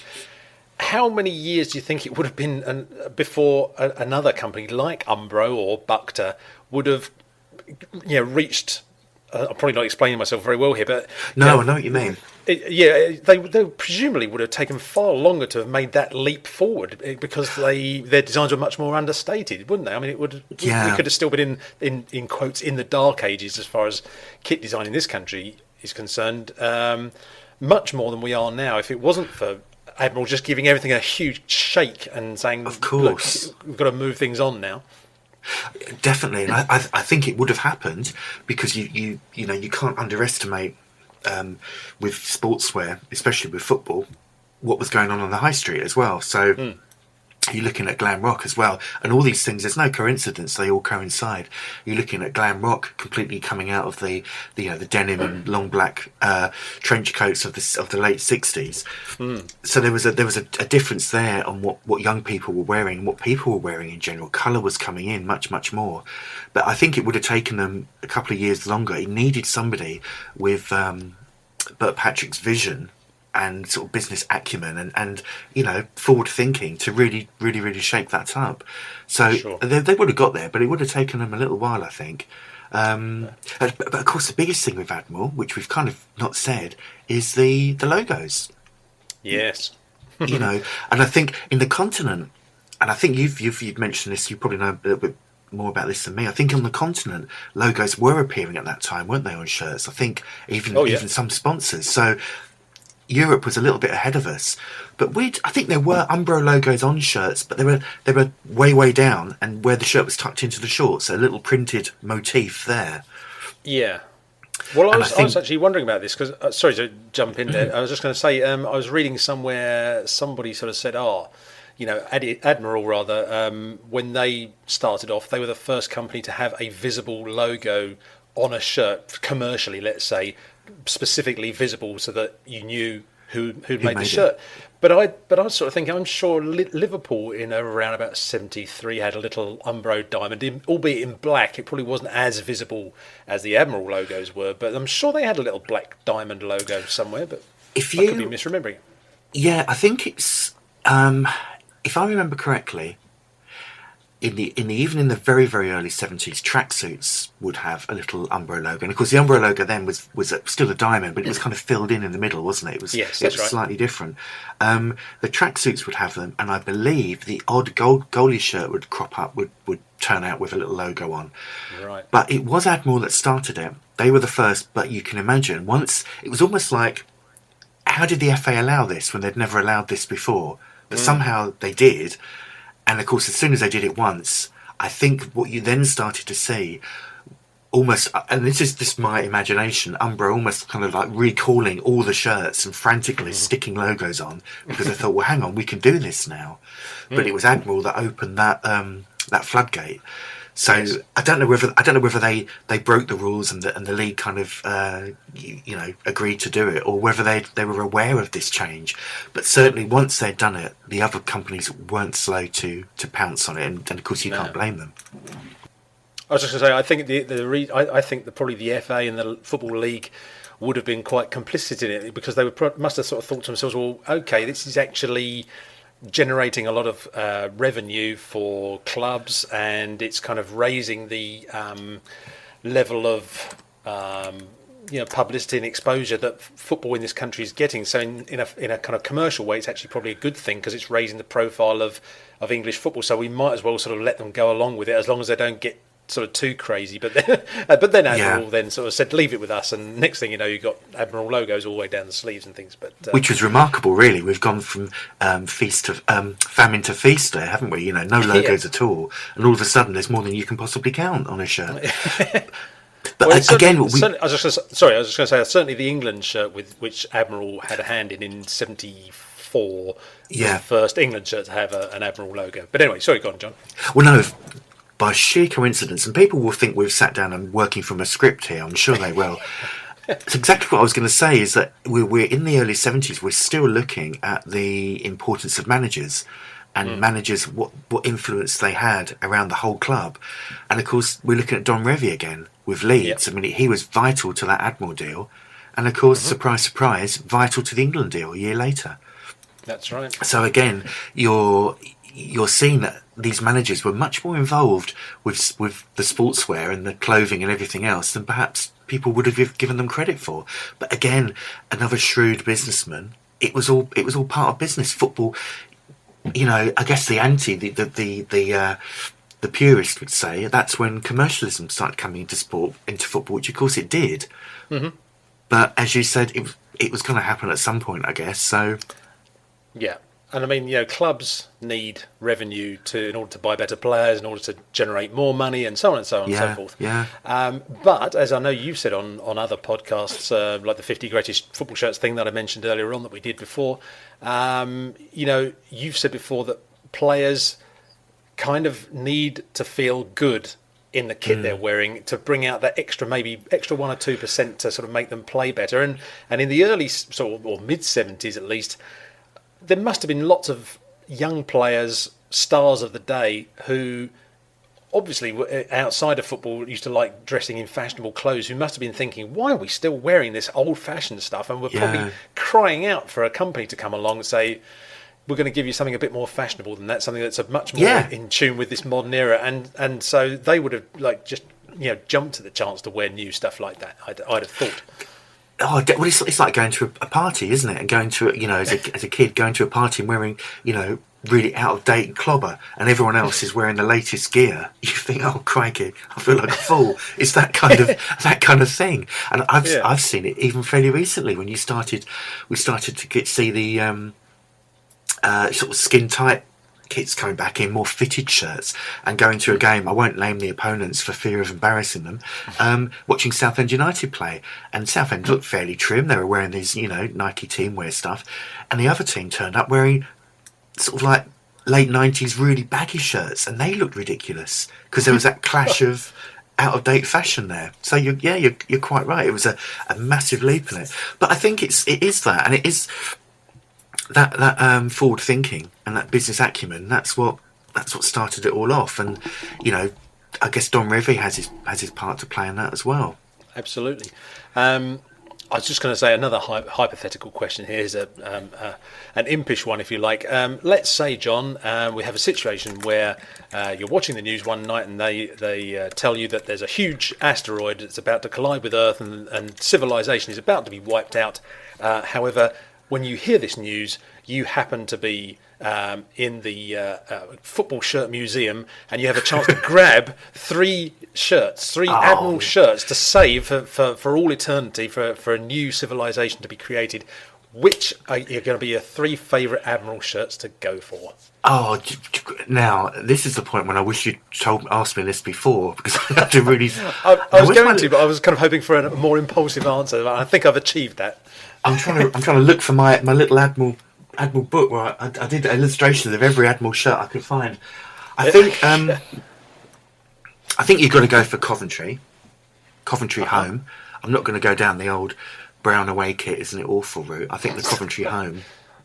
how many years do you think it would have been before another company like Umbro or Buckter would have reached... I'm probably not explaining myself very well here, but... No, I know what you mean. They presumably would have taken far longer to have made that leap forward because their designs were much more understated, wouldn't they? I mean, we could have still been in quotes in the dark ages as far as kit design in this country is concerned, much more than we are now. If it wasn't for Admiral just giving everything a huge shake and saying, "Of course, look, we've got to move things on now." Definitely, and I think it would have happened because you can't underestimate with sportswear, especially with football, what was going on the high street as well. So you're looking at glam rock as well, and all these things. There's no coincidence; they all coincide. You're looking at glam rock completely coming out of the denim and long black trench coats of the late '60s. So there was a difference there on what young people were wearing and what people were wearing in general. Colour was coming in much more, but I think it would have taken them a couple of years longer. It needed somebody with Burt Patrick's vision and sort of business acumen and forward thinking to really shake that up. So they would have got there, but it would have taken them a little while, I think. But of course, the biggest thing with Admiral, which we've kind of not said, is the logos. Yes. And I think in the continent, and I think you've mentioned this, you probably know a little bit more about this than me. I think on the continent, logos were appearing at that time, weren't they, on shirts? I think even some sponsors. So Europe was a little bit ahead of us, but I think there were Umbro logos on shirts, but they were way down, and where the shirt was tucked into the shorts, a little printed motif there. Yeah. Well, I was actually wondering about this because sorry to jump in there. I was just going to say I was reading somewhere somebody sort of said, Admiral rather, when they started off, they were the first company to have a visible logo on a shirt commercially, let's say, specifically visible so that you knew who made the shirt. But I was sort of thinking, I'm sure Liverpool in around about 73 had a little Umbro diamond, albeit in black. It probably wasn't as visible as the Admiral logos were, but I'm sure they had a little black diamond logo somewhere, but I could be misremembering. Yeah, I think it's if I remember correctly, even in the very very early 70s, tracksuits would have a little Umbro logo, and of course the Umbro logo then was still a diamond, but it was kind of filled in the middle, wasn't it? It was right. Slightly different. The tracksuits would have them, and I believe the odd goalie shirt would crop up, would turn out with a little logo on. Right. But it was Admiral that started it. They were the first, but you can imagine once it was almost like, how did the FA allow this when they'd never allowed this before? But somehow they did. And of course, as soon as they did it once, I think what you then started to see, almost, and this is just my imagination, Umbro almost kind of like recalling all the shirts and frantically sticking logos on, because they thought, well, hang on, we can do this now. But it was Admiral that opened that floodgate. So Yes. I don't know whether they broke the rules and the league kind of agreed to do it, or whether they were aware of this change. But certainly once they'd done it, the other companies weren't slow to pounce on it, and of course you can't blame them. I was just going to say, I think I think that probably the FA and the Football League would have been quite complicit in it, because they must have sort of thought to themselves, well, okay, this is actually generating a lot of revenue for clubs, and it's kind of raising the level of publicity and exposure that football in this country is getting. So in a kind of commercial way, it's actually probably a good thing, because it's raising the profile of English football. So we might as well sort of let them go along with it, as long as they don't get sort of too crazy. But then Admiral then sort of said, leave it with us, and next thing you know, you've got Admiral logos all the way down the sleeves and things. But which was remarkable, really. We've gone from famine to feast there, haven't we? No logos at all, and all of a sudden there's more than you can possibly count on a shirt. But well, again, I was just going to say, certainly the England shirt, with which Admiral had a hand in '74, the first England shirt to have an Admiral logo. But anyway, sorry, go on, John. Well, no, by sheer coincidence, and people will think we've sat down and working from a script here, I'm sure they will. It's exactly what I was going to say, is that we're in the early 70s, we're still looking at the importance of managers, and managers, what influence they had around the whole club. And of course, we're looking at Don Revie again with Leeds. I mean, he was vital to that Admiral deal, and of course, surprise, surprise, vital to the England deal a year later. That's right. So again, you're seeing that these managers were much more involved with the sportswear and the clothing and everything else than perhaps people would have given them credit for. But again, another shrewd businessman. It was all part of business. Football, I guess the purist would say that's when commercialism started coming into football, which of course it did. Mm-hmm. But as you said, it was going to happen at some point, I guess. So yeah. And I mean, clubs need revenue in order to buy better players, in order to generate more money, and so on and so on and so forth. Yeah. But as I know you've said on other podcasts, like the 50 greatest football shirts thing that I mentioned earlier on that we did before, you've said before that players kind of need to feel good in the kit they're wearing to bring out that extra 1 or 2% to sort of make them play better. And in the early or mid 70s at least, there must have been lots of young players, stars of the day, who obviously outside of football used to like dressing in fashionable clothes, who must have been thinking, why are we still wearing this old-fashioned stuff? And we're probably crying out for a company to come along and say, we're going to give you something a bit more fashionable than that, something that's a much more in tune with this modern era. And so they would have jumped at the chance to wear new stuff like that, I'd have thought. Oh, well, it's like going to a party, isn't it? And going to, as a kid, going to a party and wearing, really out of date clobber, and everyone else is wearing the latest gear. You think, oh crikey, I feel like a fool. It's that kind of thing. And I've seen it even fairly recently when we started to see the sort of skin tight kits coming back in, more fitted shirts, and going to a game. I won't name the opponents for fear of embarrassing them. Watching Southend United play, and Southend looked fairly trim. They were wearing these, Nike teamwear stuff, and the other team turned up wearing sort of like late 90s really baggy shirts, and they looked ridiculous because there was that clash of out of date fashion there. So you're quite right. It was a massive leap in it, but I think it is that, and it is that forward thinking and that business acumen. That's what started it all off. And I guess Don Revie has his part to play in that as well. Absolutely. I was just going to say another hypothetical question here is an impish one, if you like. Let's say, John, we have a situation where you're watching the news one night and they tell you that there's a huge asteroid that's about to collide with Earth and civilization is about to be wiped out. However, when you hear this news, you happen to be in the football shirt museum, and you have a chance to grab three Admiral shirts to save for all eternity for a new civilization to be created. Which are going to be your 3 favourite Admiral shirts to go for? Oh, now this is the point when I wish you'd asked me this before, because I have to really. I was going to, but I was kind of hoping for a more impulsive answer. I think I've achieved that. I'm trying to look for my little Admiral book where I did illustrations of every Admiral shirt I could find. I think I think you've got to go for Coventry home. I'm not going to go down the old brown away kit, isn't it awful route. I think the Coventry home,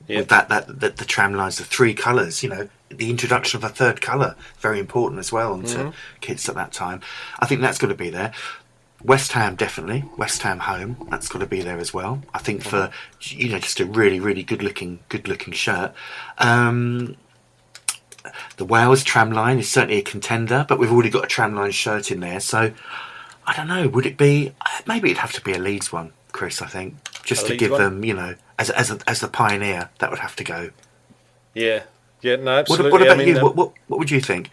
with that the tram lines, the 3 colours, the introduction of a third colour, very important as well onto kits at that time. I think that's got to be there. West Ham, definitely. West Ham home, that's got to be there as well. I think for just a really, really good looking shirt. The Wales tramline is certainly a contender, but we've already got a tramline shirt in there, so I don't know. Would it be? Maybe it'd have to be a Leeds one, Chris. I think just to give them, as the pioneer, that would have to go. Yeah, no, absolutely. What about you? What would you think?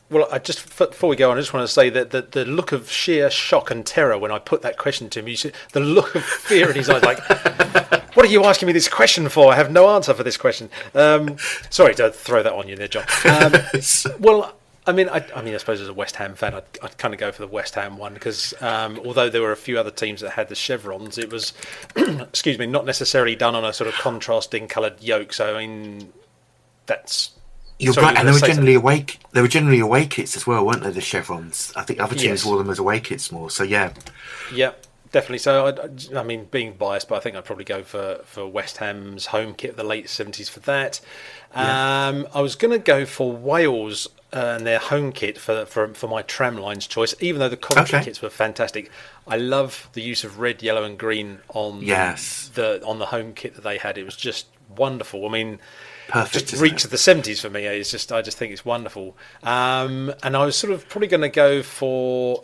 Well, before we go on, I just want to say that the look of sheer shock and terror when I put that question to him, the look of fear in his eyes, like, what are you asking me this question for? I have no answer for this question. Sorry to throw that on you there, John. Well, I suppose as a West Ham fan, I'd kind of go for the West Ham one because although there were a few other teams that had the chevrons, it was, excuse me, not necessarily done on a sort of contrasting coloured yoke. So that's. You're right, and they were generally awake. They were generally away kits as well, weren't they? The chevrons. I think other teams wore them as away kits more. So yeah, definitely. So being biased, but I think I'd probably go for West Ham's home kit of the late 70s for that. I was going to go for Wales and their home kit for my tramlines choice, even though the Coventry kits were fantastic. I love the use of red, yellow, and green on the home kit that they had. It was just wonderful. I mean. Perfect, just reeks of the 70s for me. I just think it's wonderful. And I was sort of probably going to go for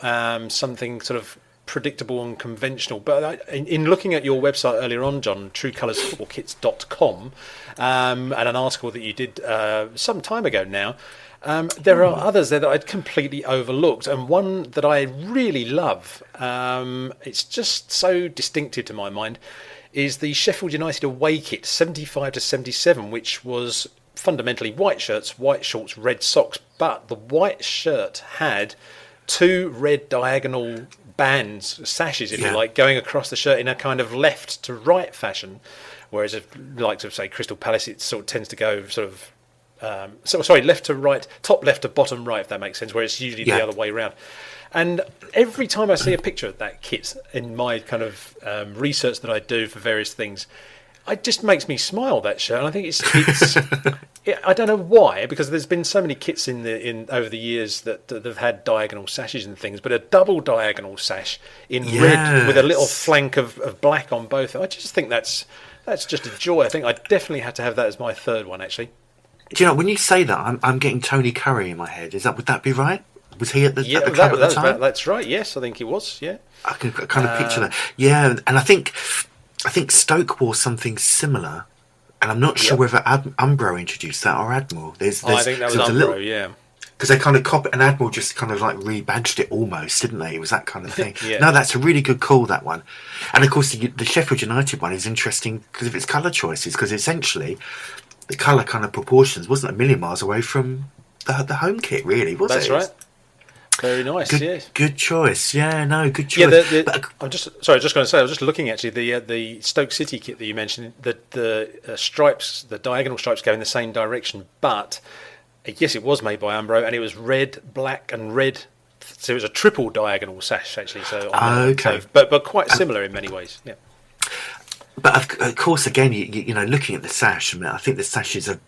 something sort of predictable and conventional. But in looking at your website earlier on, John, truecolorsfootballkits.com, and an article that you did some time ago now, there are others there that I'd completely overlooked. And one that I really love, it's just so distinctive to my mind, is the Sheffield United away kit 75 to 77, which was fundamentally white shirts, white shorts, red socks, but the white shirt had 2 red diagonal bands, sashes if you like, going across the shirt in a kind of left to right fashion, whereas if like to say Crystal Palace, it sort of tends to go sort of left to right, top left to bottom right, if that makes sense, where it's usually the other way around. And every time I see a picture of that kit in my kind of research that I do for various things, it just makes me smile, that shirt. And I think it's I don't know why, because there's been so many kits in over the years that have had diagonal sashes and things, but a double diagonal sash in red with a little flank of black on both. I just think that's just a joy. I think I definitely had to have that as my third one, actually. Do you know, when you say that, I'm getting Tony Curry in my head. Would that be right? Was he at the club at the time? That's right. Yes, I think he was. Yeah, I can kind of picture that. Yeah, and I think Stoke wore something similar, and I'm not sure whether Umbro introduced that or Admiral. I think that was Umbro. Because they kind of and Admiral just kind of like rebadged it almost, didn't they? It was that kind of thing. No, that's a really good call, that one. And of course, the Sheffield United one is interesting because of its colour choices. Because essentially, the colour kind of proportions wasn't a million miles away from the home kit, really, was it? That's right. Very nice, Good choice. Yeah, no, good choice. Yeah, I was just going to say, I was just looking actually, the Stoke City kit that you mentioned, the stripes, the diagonal stripes go in the same direction, but yes, it was made by Umbro, and it was red, black, and red. So it was a triple diagonal sash, actually. So but quite similar in many ways, yeah. But of course, again, you know, looking at the sash, I think the sashes are.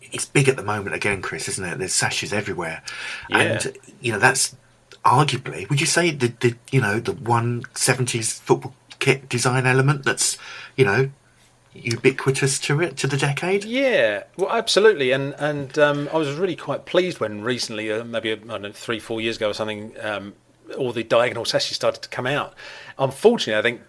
It's big at the moment again, Chris, isn't it? There's sashes everywhere, and you know that's arguably. Would you say the 170s football kit design element that's ubiquitous to the decade? Yeah, well, absolutely, and I was really quite pleased when recently, maybe I don't know, 3-4 years ago or something, all the diagonal sashes started to come out. Unfortunately, I think,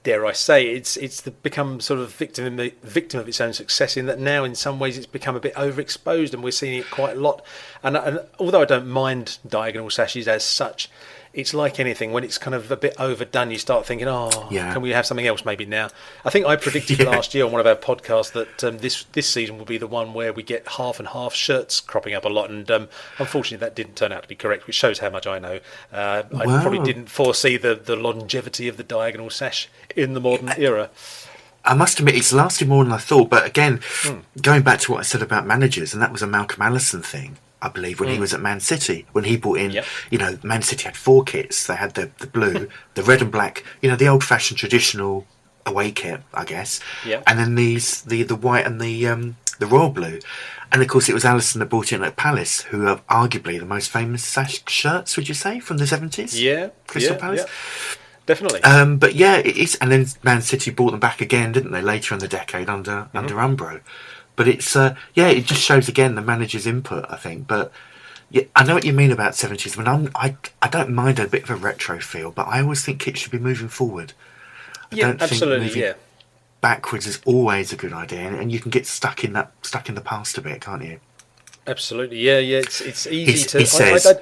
dare I say, it's become sort of victim of its own success, in that now in some ways it's become a bit overexposed, and we're seeing it quite a lot. And although I don't mind diagonal sashes as such, it's like anything, when it's kind of a bit overdone, you start thinking, can we have something else maybe now? I think I predicted last year on one of our podcasts that this season will be the one where we get half and half shirts cropping up a lot, and unfortunately that didn't turn out to be correct, which shows how much I know. I probably didn't foresee the longevity of the diagonal sash in the modern era. I must admit, it's lasted more than I thought, but again, going back to what I said about managers, and that was a Malcolm Allison thing, I believe, when he was at Man City, when he brought in, Yep. Man City had 4 kits. They had the blue, the red and black, the old-fashioned traditional away kit, I guess. Yep. And then the white and the royal blue. And of course, it was Alisson that brought in at Palace, who are arguably the most famous sash shirts, would you say, from the 70s? Yeah. Crystal Palace. Yeah. Definitely. But yeah, it is. And then Man City brought them back again, didn't they, later in the decade under Umbro. But it's it just shows again the manager's input, I think. But yeah, I know what you mean about 70s. I don't mind a bit of a retro feel, but I always think kit should be moving forward. I don't absolutely. think moving backwards is always a good idea, and you can get stuck in the past a bit, can't you? Absolutely. Yeah. It's easy to. He says.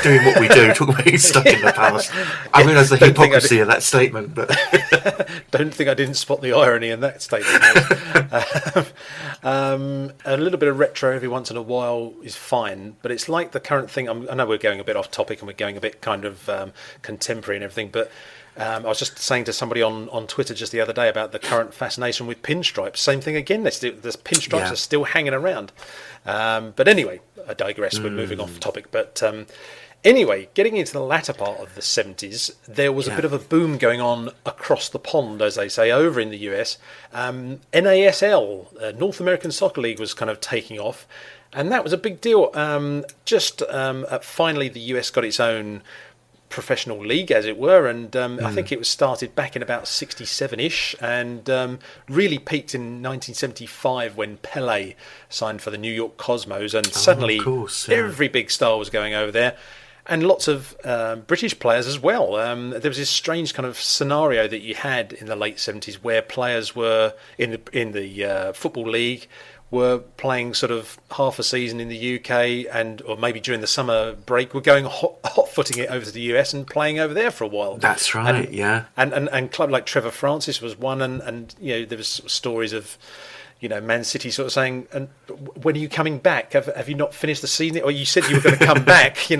Doing what we do, talking about being stuck in the past. I realise the hypocrisy of that statement, but don't think I didn't spot the irony in that statement. A little bit of retro every once in a while is fine, but it's like the current thing. I know we're going a bit off topic and we're going a bit kind of contemporary and everything, but I was just saying to somebody on Twitter just the other day about the current fascination with pinstripes. Same thing again. The pinstripes are still hanging around. But anyway, I digress. We're moving off topic. But anyway, getting into the latter part of the 70s, there was a bit of a boom going on across the pond, as they say, over in the US. NASL, North American Soccer League, was kind of taking off. And that was a big deal. Finally, the US got its own professional league, as it were, and I think it was started back in about 67-ish and really peaked in 1975 when Pelé signed for the New York Cosmos, and suddenly every big star was going over there, and lots of British players as well. There was this strange kind of scenario that you had in the late 70s where players were in the Football League were playing sort of half a season in the UK or maybe during the summer break, were going hot-footing it over to the US and playing over there for a while. That's right, And club like Trevor Francis was one, and there was stories of Man City sort of saying, "And when are you coming back? Have you not finished the season? Or you said you were going to come back? We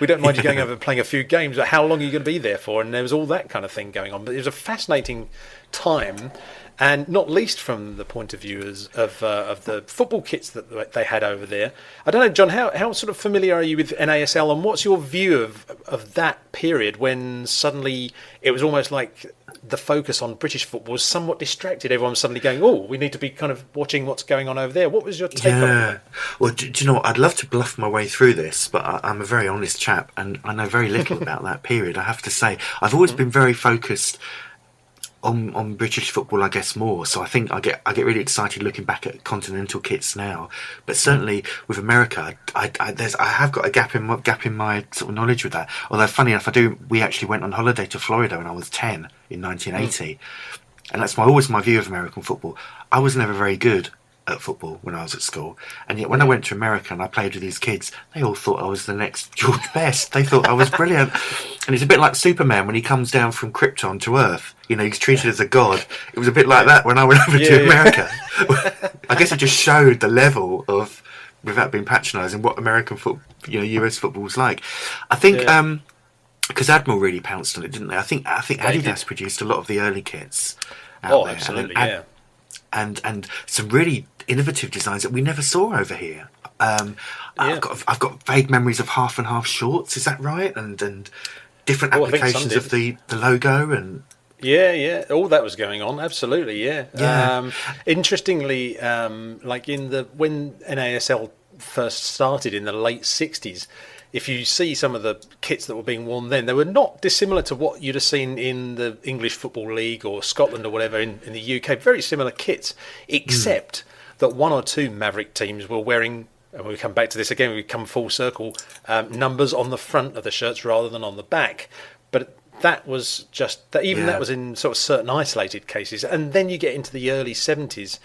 don't mind you going over and playing a few games, but how long are you going to be there for?" And there was all that kind of thing going on. But it was a fascinating time. And not least from the point of view of the football kits that they had over there. I don't know, John, how sort of familiar are you with NASL, and what's your view of that period when suddenly it was almost like the focus on British football was somewhat distracted? Everyone was suddenly going, oh, we need to be kind of watching what's going on over there. What was your take on that? Well, do you know what? I'd love to bluff my way through this, but I'm a very honest chap, and I know very little about that period, I have to say. I've always been very focused on British football, I guess, more. So I think I get really excited looking back at continental kits now. But certainly with America, I have got a gap in my sort of knowledge with that. Although funny enough, we actually went on holiday to Florida when I was 10 in 1980, and that's always my view of American football. I was never very good at football when I was at school, and yet when I went to America and I played with these kids, they all thought I was the next George Best. They thought I was brilliant. And it's a bit like Superman when he comes down from Krypton to Earth. He's treated as a god. It was a bit like that when I went over to America. I guess it just showed the level of, without being patronising, what American football, US football was like. I think because Admiral really pounced on it, didn't they? I think Adidas produced a lot of the early kits. Oh, there. Absolutely, and some really innovative designs that we never saw over here. I've got vague memories of half and half shorts. Is that right? And different applications of the logo and. Yeah, all that was going on. Absolutely, yeah. Interestingly, like when NASL first started in the late 60s, if you see some of the kits that were being worn then, they were not dissimilar to what you'd have seen in the English Football League or Scotland or whatever in the UK. Very similar kits, except that one or two Maverick teams were wearing, and we come back to this again, we come full circle, numbers on the front of the shirts rather than on the back. But that was just that. That was in sort of certain isolated cases, and then you get into the early 70s,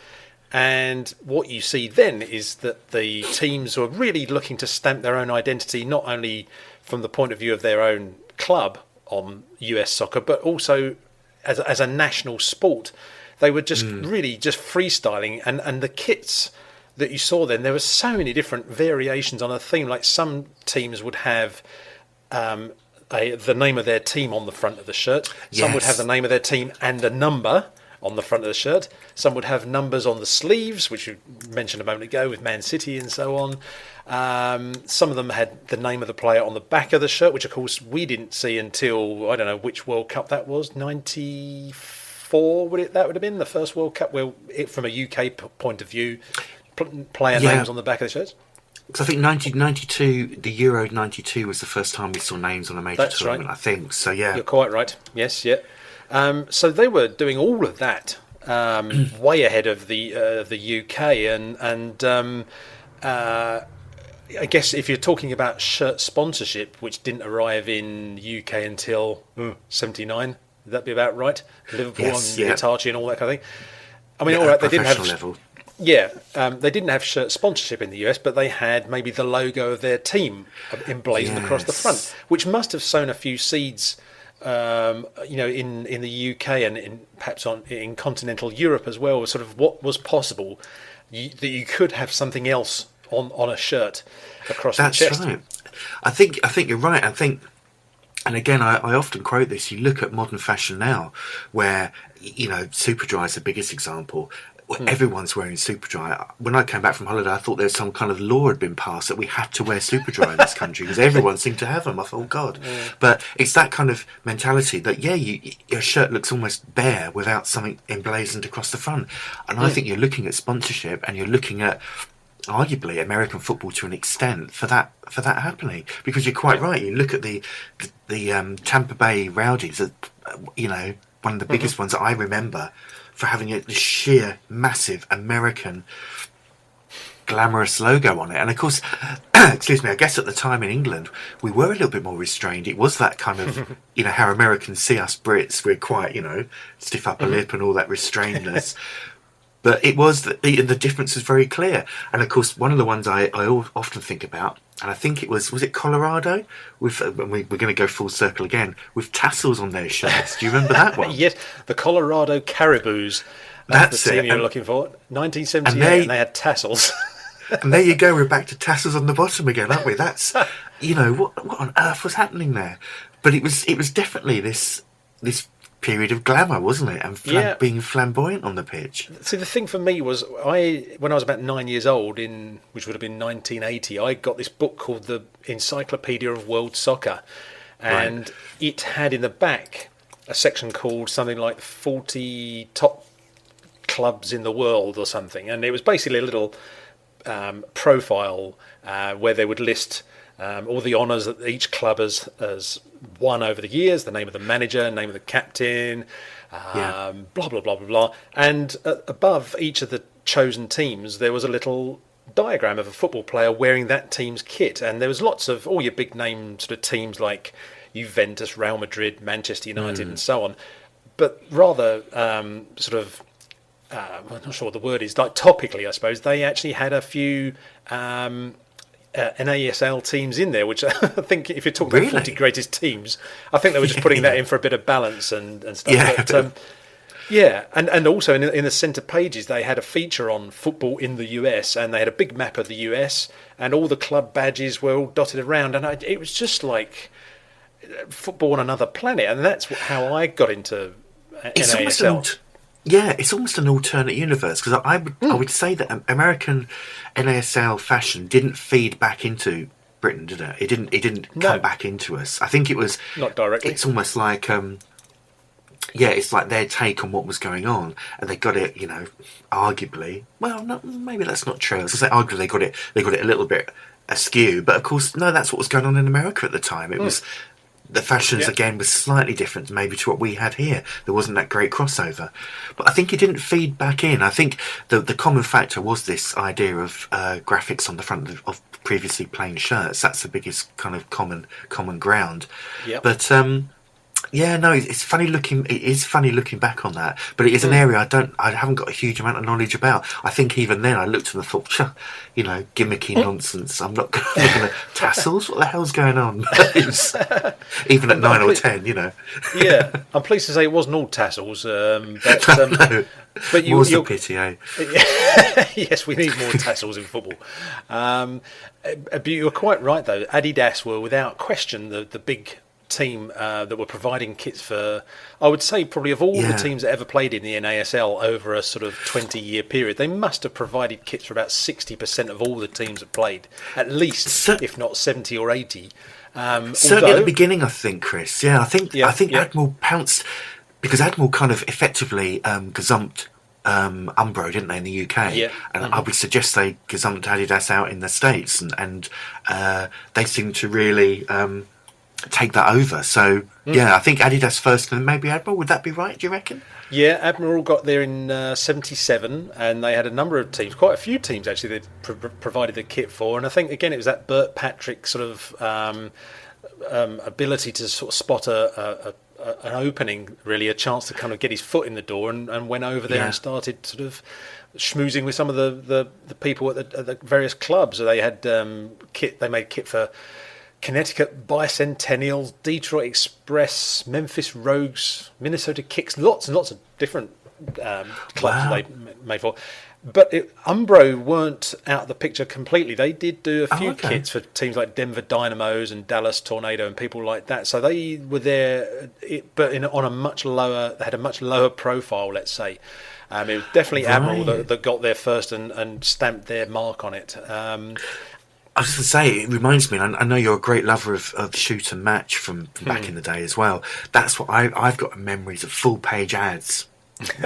and what you see then is that the teams were really looking to stamp their own identity, not only from the point of view of their own club on US soccer, but also as a national sport. They were just really just freestyling, and the kits that you saw then, there were so many different variations on a theme. Like some teams would have the name of their team on the front of the shirt. Some would have the name of their team and a number on the front of the shirt. Some would have numbers on the sleeves, which you mentioned a moment ago with Man City and so on. Some of them had the name of the player on the back of the shirt, which of course we didn't see until, I don't know which World Cup that was, 94 that would have been the first World Cup where from a UK point of view, player names on the back of the shirts. Because I think 1992, the Euro 92 was the first time we saw names on a major tournament, right. I think. So, yeah. You're quite right. Yes, yeah. So they were doing all of that way ahead of the UK. And I guess if you're talking about shirt sponsorship, which didn't arrive in UK until 79, would that be about right? Liverpool and Hitachi and all that kind of thing. I mean, all right, they didn't have... level. Yeah, they didn't have shirt sponsorship in the US, but they had maybe the logo of their team emblazoned across the front, which must have sown a few seeds, in the UK and perhaps in continental Europe as well. Sort of what was possible, that you could have something else on a shirt across the chest. That's right. I think you're right. I think. And again, I often quote this. You look at modern fashion now, where Superdry is the biggest example. Everyone's wearing Superdry. When I came back from holiday, I thought there was some kind of law had been passed that we had to wear Superdry in this country because everyone seemed to have them. I thought, oh God. Yeah. But it's that kind of mentality that, your shirt looks almost bare without something emblazoned across the front. And I think you're looking at sponsorship and you're looking at, arguably, American football to an extent for that happening. Because you're quite right. You look at the Tampa Bay Rowdies, one of the biggest ones that I remember, for having a sheer, massive American glamorous logo on it. And of course, excuse me, I guess at the time in England, we were a little bit more restrained. It was that kind of, how Americans see us Brits. We're quite, stiff upper lip and all that restrainedness. But it was, the difference was very clear. And of course, one of the ones I often think about, and I think it was it Colorado? We're going to go full circle again, with tassels on their shirts. Do you remember that one? Yes, the Colorado Caribous. That's the team you were looking for. 1978, and they had tassels. And there you go, we're back to tassels on the bottom again, aren't we? That's, what on earth was happening there? But it was definitely this period of glamour, wasn't it? And being flamboyant on the pitch. See, the thing for me was, when I was about 9 years old, which would have been 1980, I got this book called the Encyclopedia of World Soccer, and it had in the back a section called something like 40 top clubs in the world or something, and it was basically a little profile where they would list all the honours that each club has won over the years, the name of the manager, name of the captain, blah, blah, blah, blah, blah. And above each of the chosen teams, there was a little diagram of a football player wearing that team's kit. And there was lots of all your big name sort of teams like Juventus, Real Madrid, Manchester United, and so on. But rather I'm not sure what the word is, like topically, I suppose, they actually had a few NASL teams in there, which I think if you're talking about 40 greatest teams, I think they were just putting that in for a bit of balance and stuff. Yeah. But, and also in the centre pages, they had a feature on football in the US, and they had a big map of the US, and all the club badges were all dotted around, and it was just like football on another planet, and that's how I got into NASL. It's almost an alternate universe, because I would say that American NASL fashion didn't feed back into Britain, did it? It didn't come back into us. I think it was not directly. It's almost like it's like their take on what was going on, and they got it, arguably. Well, no, maybe that's not true. As I say, arguably they got it a little bit askew, but of course, no, that's what was going on in America at the time. It was. The fashions, again, was slightly different maybe to what we had here. There wasn't that great crossover. But I think it didn't feed back in. I think the common factor was this idea of graphics on the front of previously plain shirts. That's the biggest kind of common ground. Yep. But it's funny looking. It is funny looking back on that. But it is an area I haven't got a huge amount of knowledge about. I think even then I looked and I thought, gimmicky nonsense. I'm not looking at tassels. What the hell's going on? Even at 9 or 10, Yeah, I'm pleased to say it wasn't all tassels. But more's a pity, eh? Yes, we need more tassels in football. But you were quite right, though. Adidas were without question the big team that were providing kits for, I would say, probably of all the teams that ever played in the NASL over a sort of 20-year period, they must have provided kits for about 60% of all the teams that played, at least, if not 70 or 80. Certainly at the beginning, I think, Chris. Yeah, I think Admiral pounced, because Admiral kind of effectively gazumped Umbro, didn't they, in the UK? Yeah. And I would suggest they gazumped Adidas out in the States, and they seem to really take that over. So, I think Adidas first and maybe Admiral. Would that be right, do you reckon? Yeah, Admiral got there in 77, and they had a number of teams, quite a few teams actually, they provided the kit for. And I think, again, it was that Burt Patrick sort of ability to sort of spot an opening, really, a chance to kind of get his foot in the door, and went over there and started sort of schmoozing with some of the people at the various clubs. So they had kit. They made kit for Connecticut Bicentennials, Detroit Express, Memphis Rogues, Minnesota Kicks, lots and lots of different clubs that they made for. But Umbro weren't out of the picture completely. They did do a few kits for teams like Denver Dynamos and Dallas Tornado and people like that. So they were there, but on a much lower. They had a much lower profile, let's say. It was definitely Admiral that got there first and stamped their mark on it. I was going to say, it reminds me, and I know you're a great lover of shoot and match from back in the day as well. That's what I've got memories of full page ads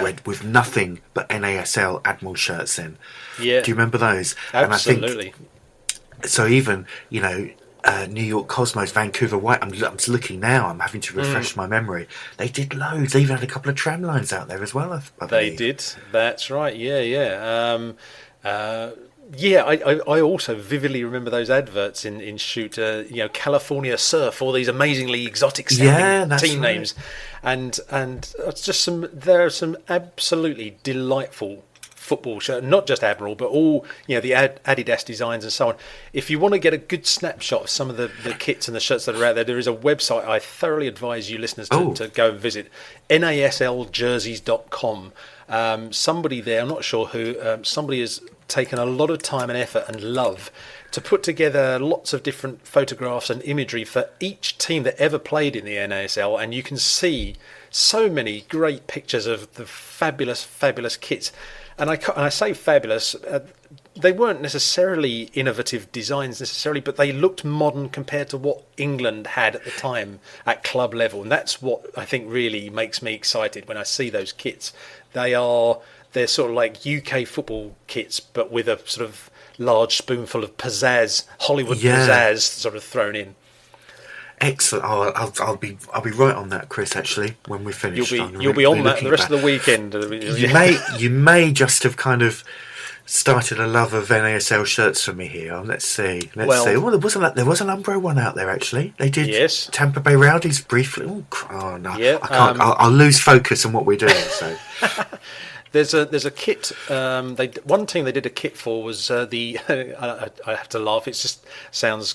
with nothing but NASL Admiral shirts in. Yeah. Do you remember those? Absolutely. And I think, so even, New York Cosmos, Vancouver White, I'm just looking now, I'm having to refresh my memory. They did loads. They even had a couple of tram lines out there as well, I believe. They did. That's right. Yeah. I also vividly remember those adverts in Shoot, California Surf, all these amazingly exotic sounding team names, and it's just there are some absolutely delightful football shirts, not just Admiral, but all the Adidas designs and so on. If you want to get a good snapshot of some of the kits and the shirts that are out there, there is a website I thoroughly advise you listeners to go and visit, nasljerseys.com. Somebody there, I'm not sure who, somebody has taken a lot of time and effort and love to put together lots of different photographs and imagery for each team that ever played in the NASL, and you can see so many great pictures of the fabulous kits. And I say fabulous, they weren't necessarily innovative designs necessarily, but they looked modern compared to what England had at the time at club level, and that's what I think really makes me excited when I see those kits. They're sort of like UK football kits, but with a sort of large spoonful of pizzazz, Hollywood pizzazz sort of thrown in. Excellent. I'll be right on that, Chris. Actually, when we finish, you'll be on that the rest of the weekend. You may just have kind of started a love of NASL shirts for me here. Let's see. Well, there was an Umbro one out there actually. They did Tampa Bay Rowdies briefly. Oh no, I can't. I'll lose focus on what we're doing. So. There's a kit. One team they did a kit for was I have to laugh. It just sounds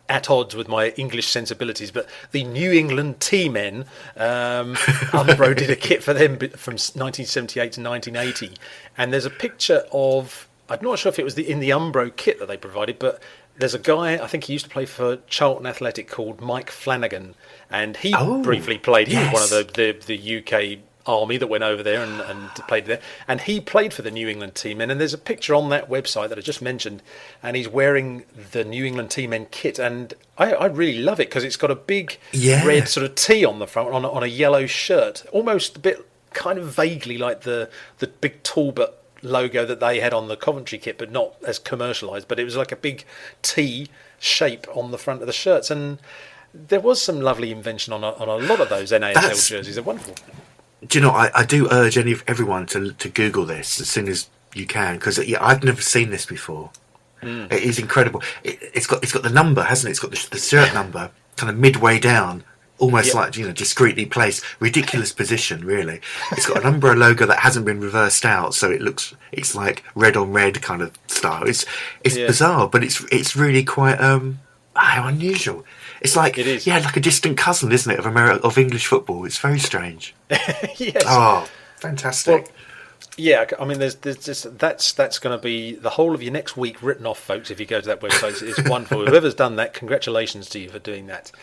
at odds with my English sensibilities, but the New England T-Men, Umbro did a kit for them from 1978 to 1980, and there's a picture of. I'm not sure if it was in the Umbro kit that they provided, but there's a guy, I think he used to play for Charlton Athletic, called Mike Flanagan, and he briefly played. He was one of the UK Army that went over there and played there, and he played for the New England T-Men, and there's a picture on that website that I just mentioned, and he's wearing the New England T-Men kit, and I really love it because it's got a big red sort of T on the front on a yellow shirt, almost a bit kind of vaguely like the big Talbot logo that they had on the Coventry kit, but not as commercialised, but it was like a big T shape on the front of the shirts, and there was some lovely invention on a lot of those NASL jerseys. They're wonderful. Do you know, I do urge everyone to Google this as soon as you can, because I've never seen this before. It is incredible. It's got the number, hasn't it? It's got the shirt number kind of midway down, almost like discreetly placed. Ridiculous position, really. It's got an Umbro logo that hasn't been reversed out, so it's like red on red kind of style. It's bizarre, but it's really quite how unusual. It's like like a distant cousin, isn't it, of English football? It's very strange. Yes. Oh, fantastic. Yeah, I mean, there's just that's going to be the whole of your next week written off, folks. If you go to that website, it's wonderful. Whoever's done that, congratulations to you for doing that.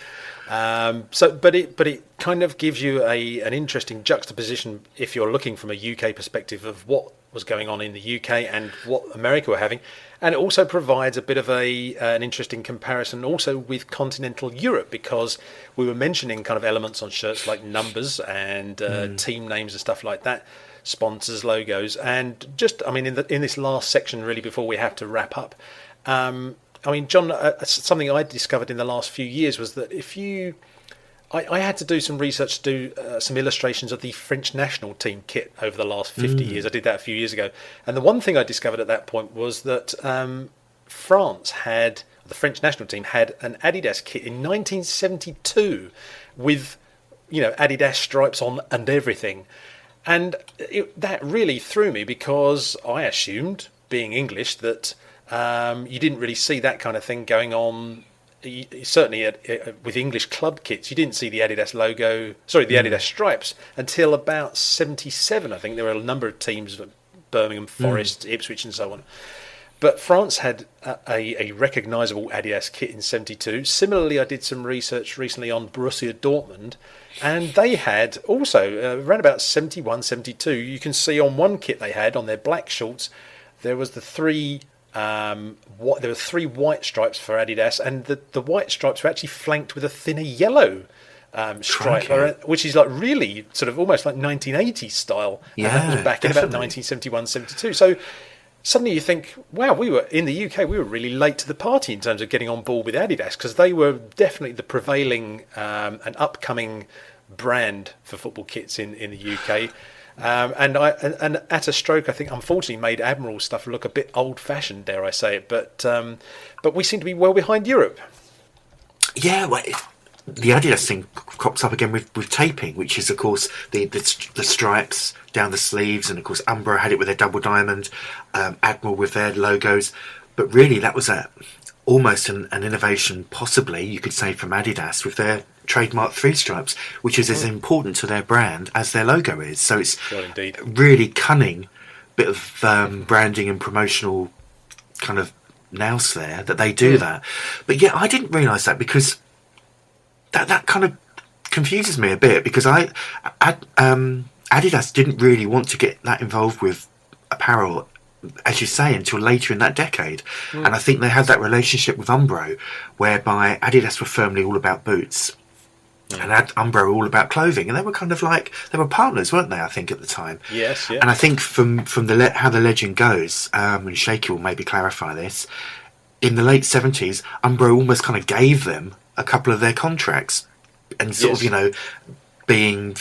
But it kind of gives you an interesting juxtaposition if you're looking from a UK perspective of what was going on in the UK and what America were having, and it also provides a bit of an interesting comparison also with continental Europe, because we were mentioning kind of elements on shirts like numbers and team names and stuff like that, sponsors, logos, and just I mean in this last section really before we have to wrap up. I mean, John, something I discovered in the last few years was that I had to do some research to do some illustrations of the French national team kit over the last 50 years. I did that a few years ago. And the one thing I discovered at that point was that the French national team had an Adidas kit in 1972 with, Adidas stripes on and everything. And that really threw me, because I assumed, being English, that you didn't really see that kind of thing going on. Certainly with English club kits, you didn't see the Adidas logo, the Adidas stripes until about 77. I think there were a number of teams, Birmingham, Forest, Ipswich and so on. But France had a recognisable Adidas kit in 72. Similarly, I did some research recently on Borussia Dortmund, and they had also, around about 71, 72, you can see on one kit they had, on their black shorts, there was there were 3 white stripes for Adidas, and the white stripes were actually flanked with a thinner yellow stripe, which is like really sort of almost like 1980s style. Yeah, and that was back definitely. in about 1971, 72. So suddenly you think, wow, we were in the UK, we were really late to the party in terms of getting on board with Adidas, because they were definitely the prevailing and upcoming brand for football kits in the UK. And at a stroke, I think, unfortunately, made Admiral stuff look a bit old-fashioned, dare I say it. But we seem to be well behind Europe. Yeah, well, the Adidas thing crops up again with taping, which is, of course, the stripes down the sleeves, and of course, Umbro had it with their double diamond, Admiral with their logos. But really, that was almost an innovation, possibly you could say, from Adidas with their trademark 3 stripes, which is as important to their brand as their logo is. So it's really cunning bit of branding and promotional kind of nous there that they do that. But yeah, I didn't realise that, because that kind of confuses me a bit, because Adidas didn't really want to get that involved with apparel, as you say, until later in that decade. And I think they had that relationship with Umbro, whereby Adidas were firmly all about boots, and Umbro were all about clothing, and they were kind of like, they were partners, weren't they, I think, at the time? Yes, yeah. And I think from how the legend goes, and Shaky will maybe clarify this, in the late 70s, Umbro almost kind of gave them a couple of their contracts, and sort of, being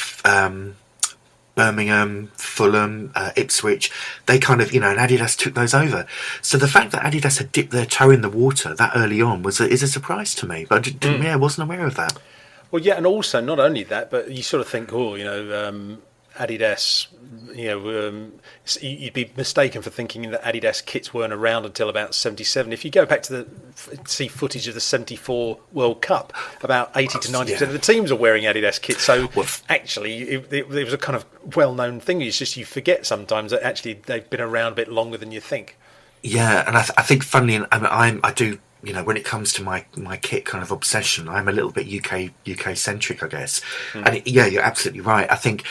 Birmingham, Fulham, Ipswich, they kind of, and Adidas took those over. So the fact that Adidas had dipped their toe in the water that early on is a surprise to me. But I wasn't aware of that. Well, yeah, and also not only that, but you sort of think, Adidas, you'd be mistaken for thinking that Adidas kits weren't around until about 77. If you go back to see footage of the 74 World Cup, about 80 to 90% of the teams are wearing Adidas kits. So actually, it was a kind of well-known thing. It's just you forget sometimes that actually they've been around a bit longer than you think. Yeah, and I think funnily, I do. When it comes to my kit kind of obsession, I'm a little bit UK centric, I guess. And you're absolutely right. I think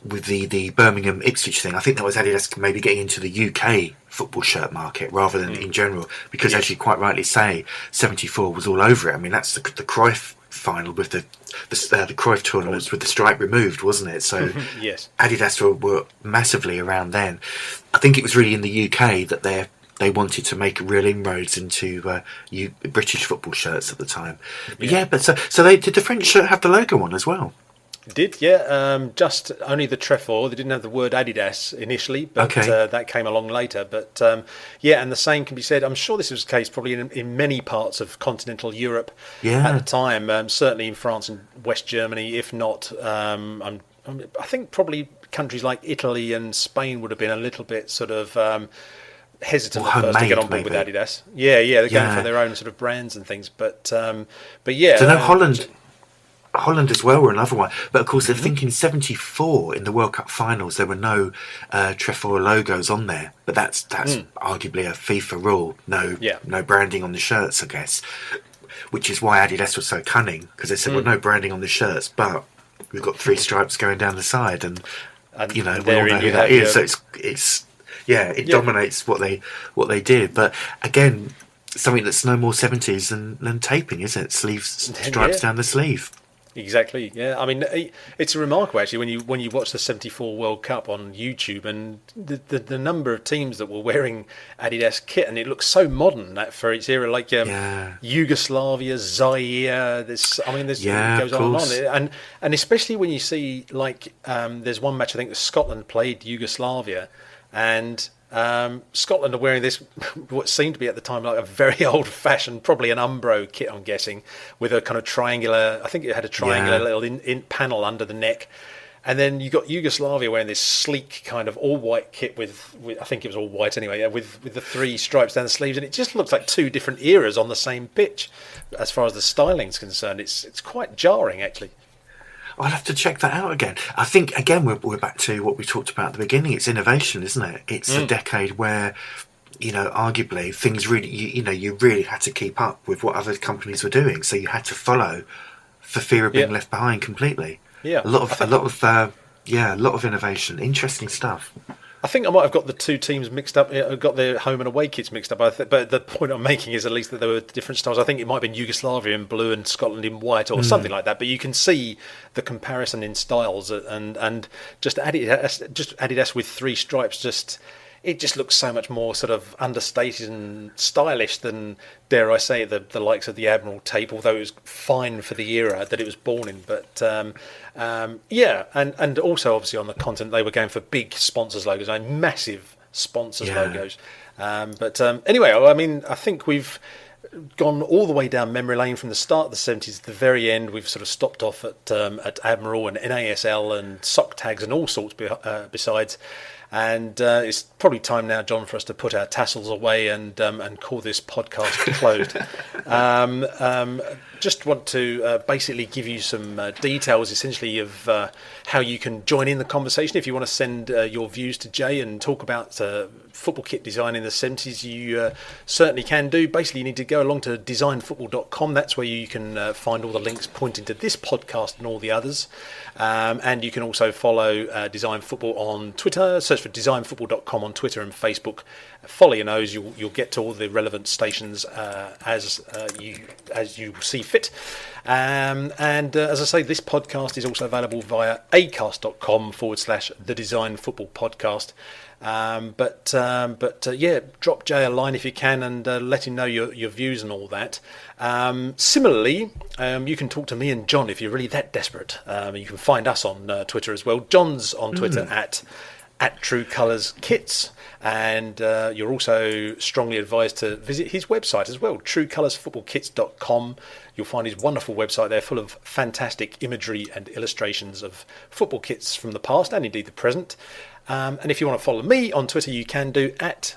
with the Birmingham Ipswich thing, I think that was Adidas maybe getting into the UK football shirt market rather than in general, because as you quite rightly say, 74 was all over it. I mean, that's the Cruyff final with the Cruyff tournaments with the stripe removed, wasn't it? So yes, Adidas were massively around then. I think it was really in the UK that they wanted to make real inroads into British football shirts at the time. But so did the French shirt have the logo on as well? Did, yeah. Just only the trefoil. They didn't have the word Adidas initially, but that came along later. But and the same can be said. I'm sure this was the case probably in many parts of continental Europe at the time. Certainly in France and West Germany, if not, I think probably countries like Italy and Spain would have been a little bit sort of hesitant at first to get on board with Adidas. Yeah, they're going for their own sort of brands and things. But yeah. So no, Holland. Holland as well were another one. But of course, I think in 74 in the World Cup finals, there were no Trefoil logos on there. But that's arguably a FIFA rule. No branding on the shirts, I guess. Which is why Adidas was so cunning, because they said, well, no branding on the shirts, but we've got 3 stripes going down the side, and you know, we all know who that is. So it dominates what they did. But again, something that's no more 70s than taping, is it? Stripes down the sleeve. Exactly. Yeah. I mean, it's remarkable actually when you watch the '74 World Cup on YouTube, and the number of teams that were wearing Adidas kit, and it looks so modern for its era, like Yugoslavia, Zaire. It goes on and on, and especially when you see there's one match I think that Scotland played Yugoslavia, and Scotland are wearing this, what seemed to be at the time like a very old-fashioned, probably an Umbro kit, I'm guessing, with a kind of triangular. I think it had a triangular little in panel under the neck, and then you got Yugoslavia wearing this sleek kind of all-white kit with I think it was all white anyway, with the 3 stripes down the sleeves, and it just looks like 2 different eras on the same pitch, as far as the styling's concerned. It's quite jarring actually. I'll have to check that out again. I think, again, we're back to what we talked about at the beginning. It's innovation, isn't it? It's a decade where, you know, arguably things really, you really had to keep up with what other companies were doing. So you had to follow for fear of being left behind completely. Yeah. A lot of innovation. Interesting stuff. I think I might have got the 2 teams mixed up. I got the home and away kits mixed up. But the point I'm making is at least that there were different styles. I think it might have been Yugoslavia in blue and Scotland in white, or something like that. But you can see the comparison in styles, and just Adidas with 3 stripes. It just looks so much more sort of understated and stylish than, dare I say, the likes of the Admiral tape, although it was fine for the era that it was born in. But and also obviously on the continent they were going for big sponsors logos, massive sponsors logos. Anyway, I mean, I think we've gone all the way down memory lane from the start of the 70s to the very end. We've sort of stopped off at Admiral and NASL and sock tags and all sorts besides. And it's probably time now, John, for us to put our tassels away and call this podcast closed. Just want to basically give you some details, essentially, of how you can join in the conversation. If you want to send your views to Jay and talk about football kit design in the 70s, you certainly can do. Basically, you need to go along to designfootball.com. That's where you can find all the links pointing to this podcast and all the others. And you can also follow Design Football on Twitter. Search for designfootball.com on Twitter and Facebook. Follow your nose. You'll get to all the relevant stations as you see fit. And as I say, this podcast is also available via acast.com/the Design Football Podcast. Drop Jay a line if you can, and let him know your views and all that. Similarly, you can talk to me and John if you're really that desperate. You can find us on Twitter as well. John's on Twitter at True Colours Kits, and you're also strongly advised to visit his website as well, truecolorsfootballkits.com. You'll find his wonderful website there, full of fantastic imagery and illustrations of football kits from the past and indeed the present. And if you want to follow me on Twitter, you can do at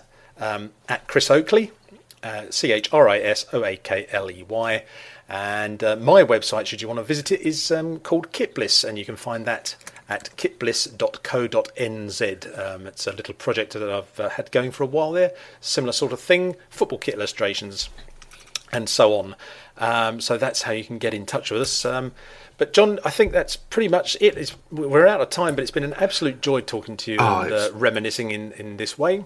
Chris Oakley, ChrisOakley. And my website, should you want to visit it, is called KitBliss, and you can find that at kitbliss.co.nz. It's a little project that I've had going for a while there, similar sort of thing, football kit illustrations and so on. So that's how you can get in touch with us. But John, I think that's pretty much it. We're out of time, but it's been an absolute joy talking to you and reminiscing in this way.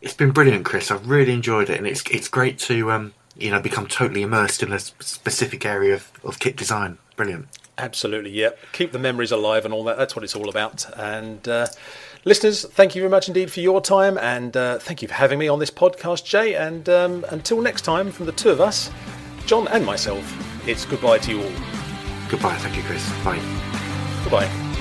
It's been brilliant, Chris. I've really enjoyed it, and it's great to become totally immersed in a specific area of kit design. Brilliant. Absolutely, yeah. Keep the memories alive and all that. That's what it's all about. And listeners, thank you very much indeed for your time, and thank you for having me on this podcast, Jay. And until next time, from the two of us, John and myself, it's goodbye to you all. Goodbye. Thank you, Chris. Bye. Goodbye.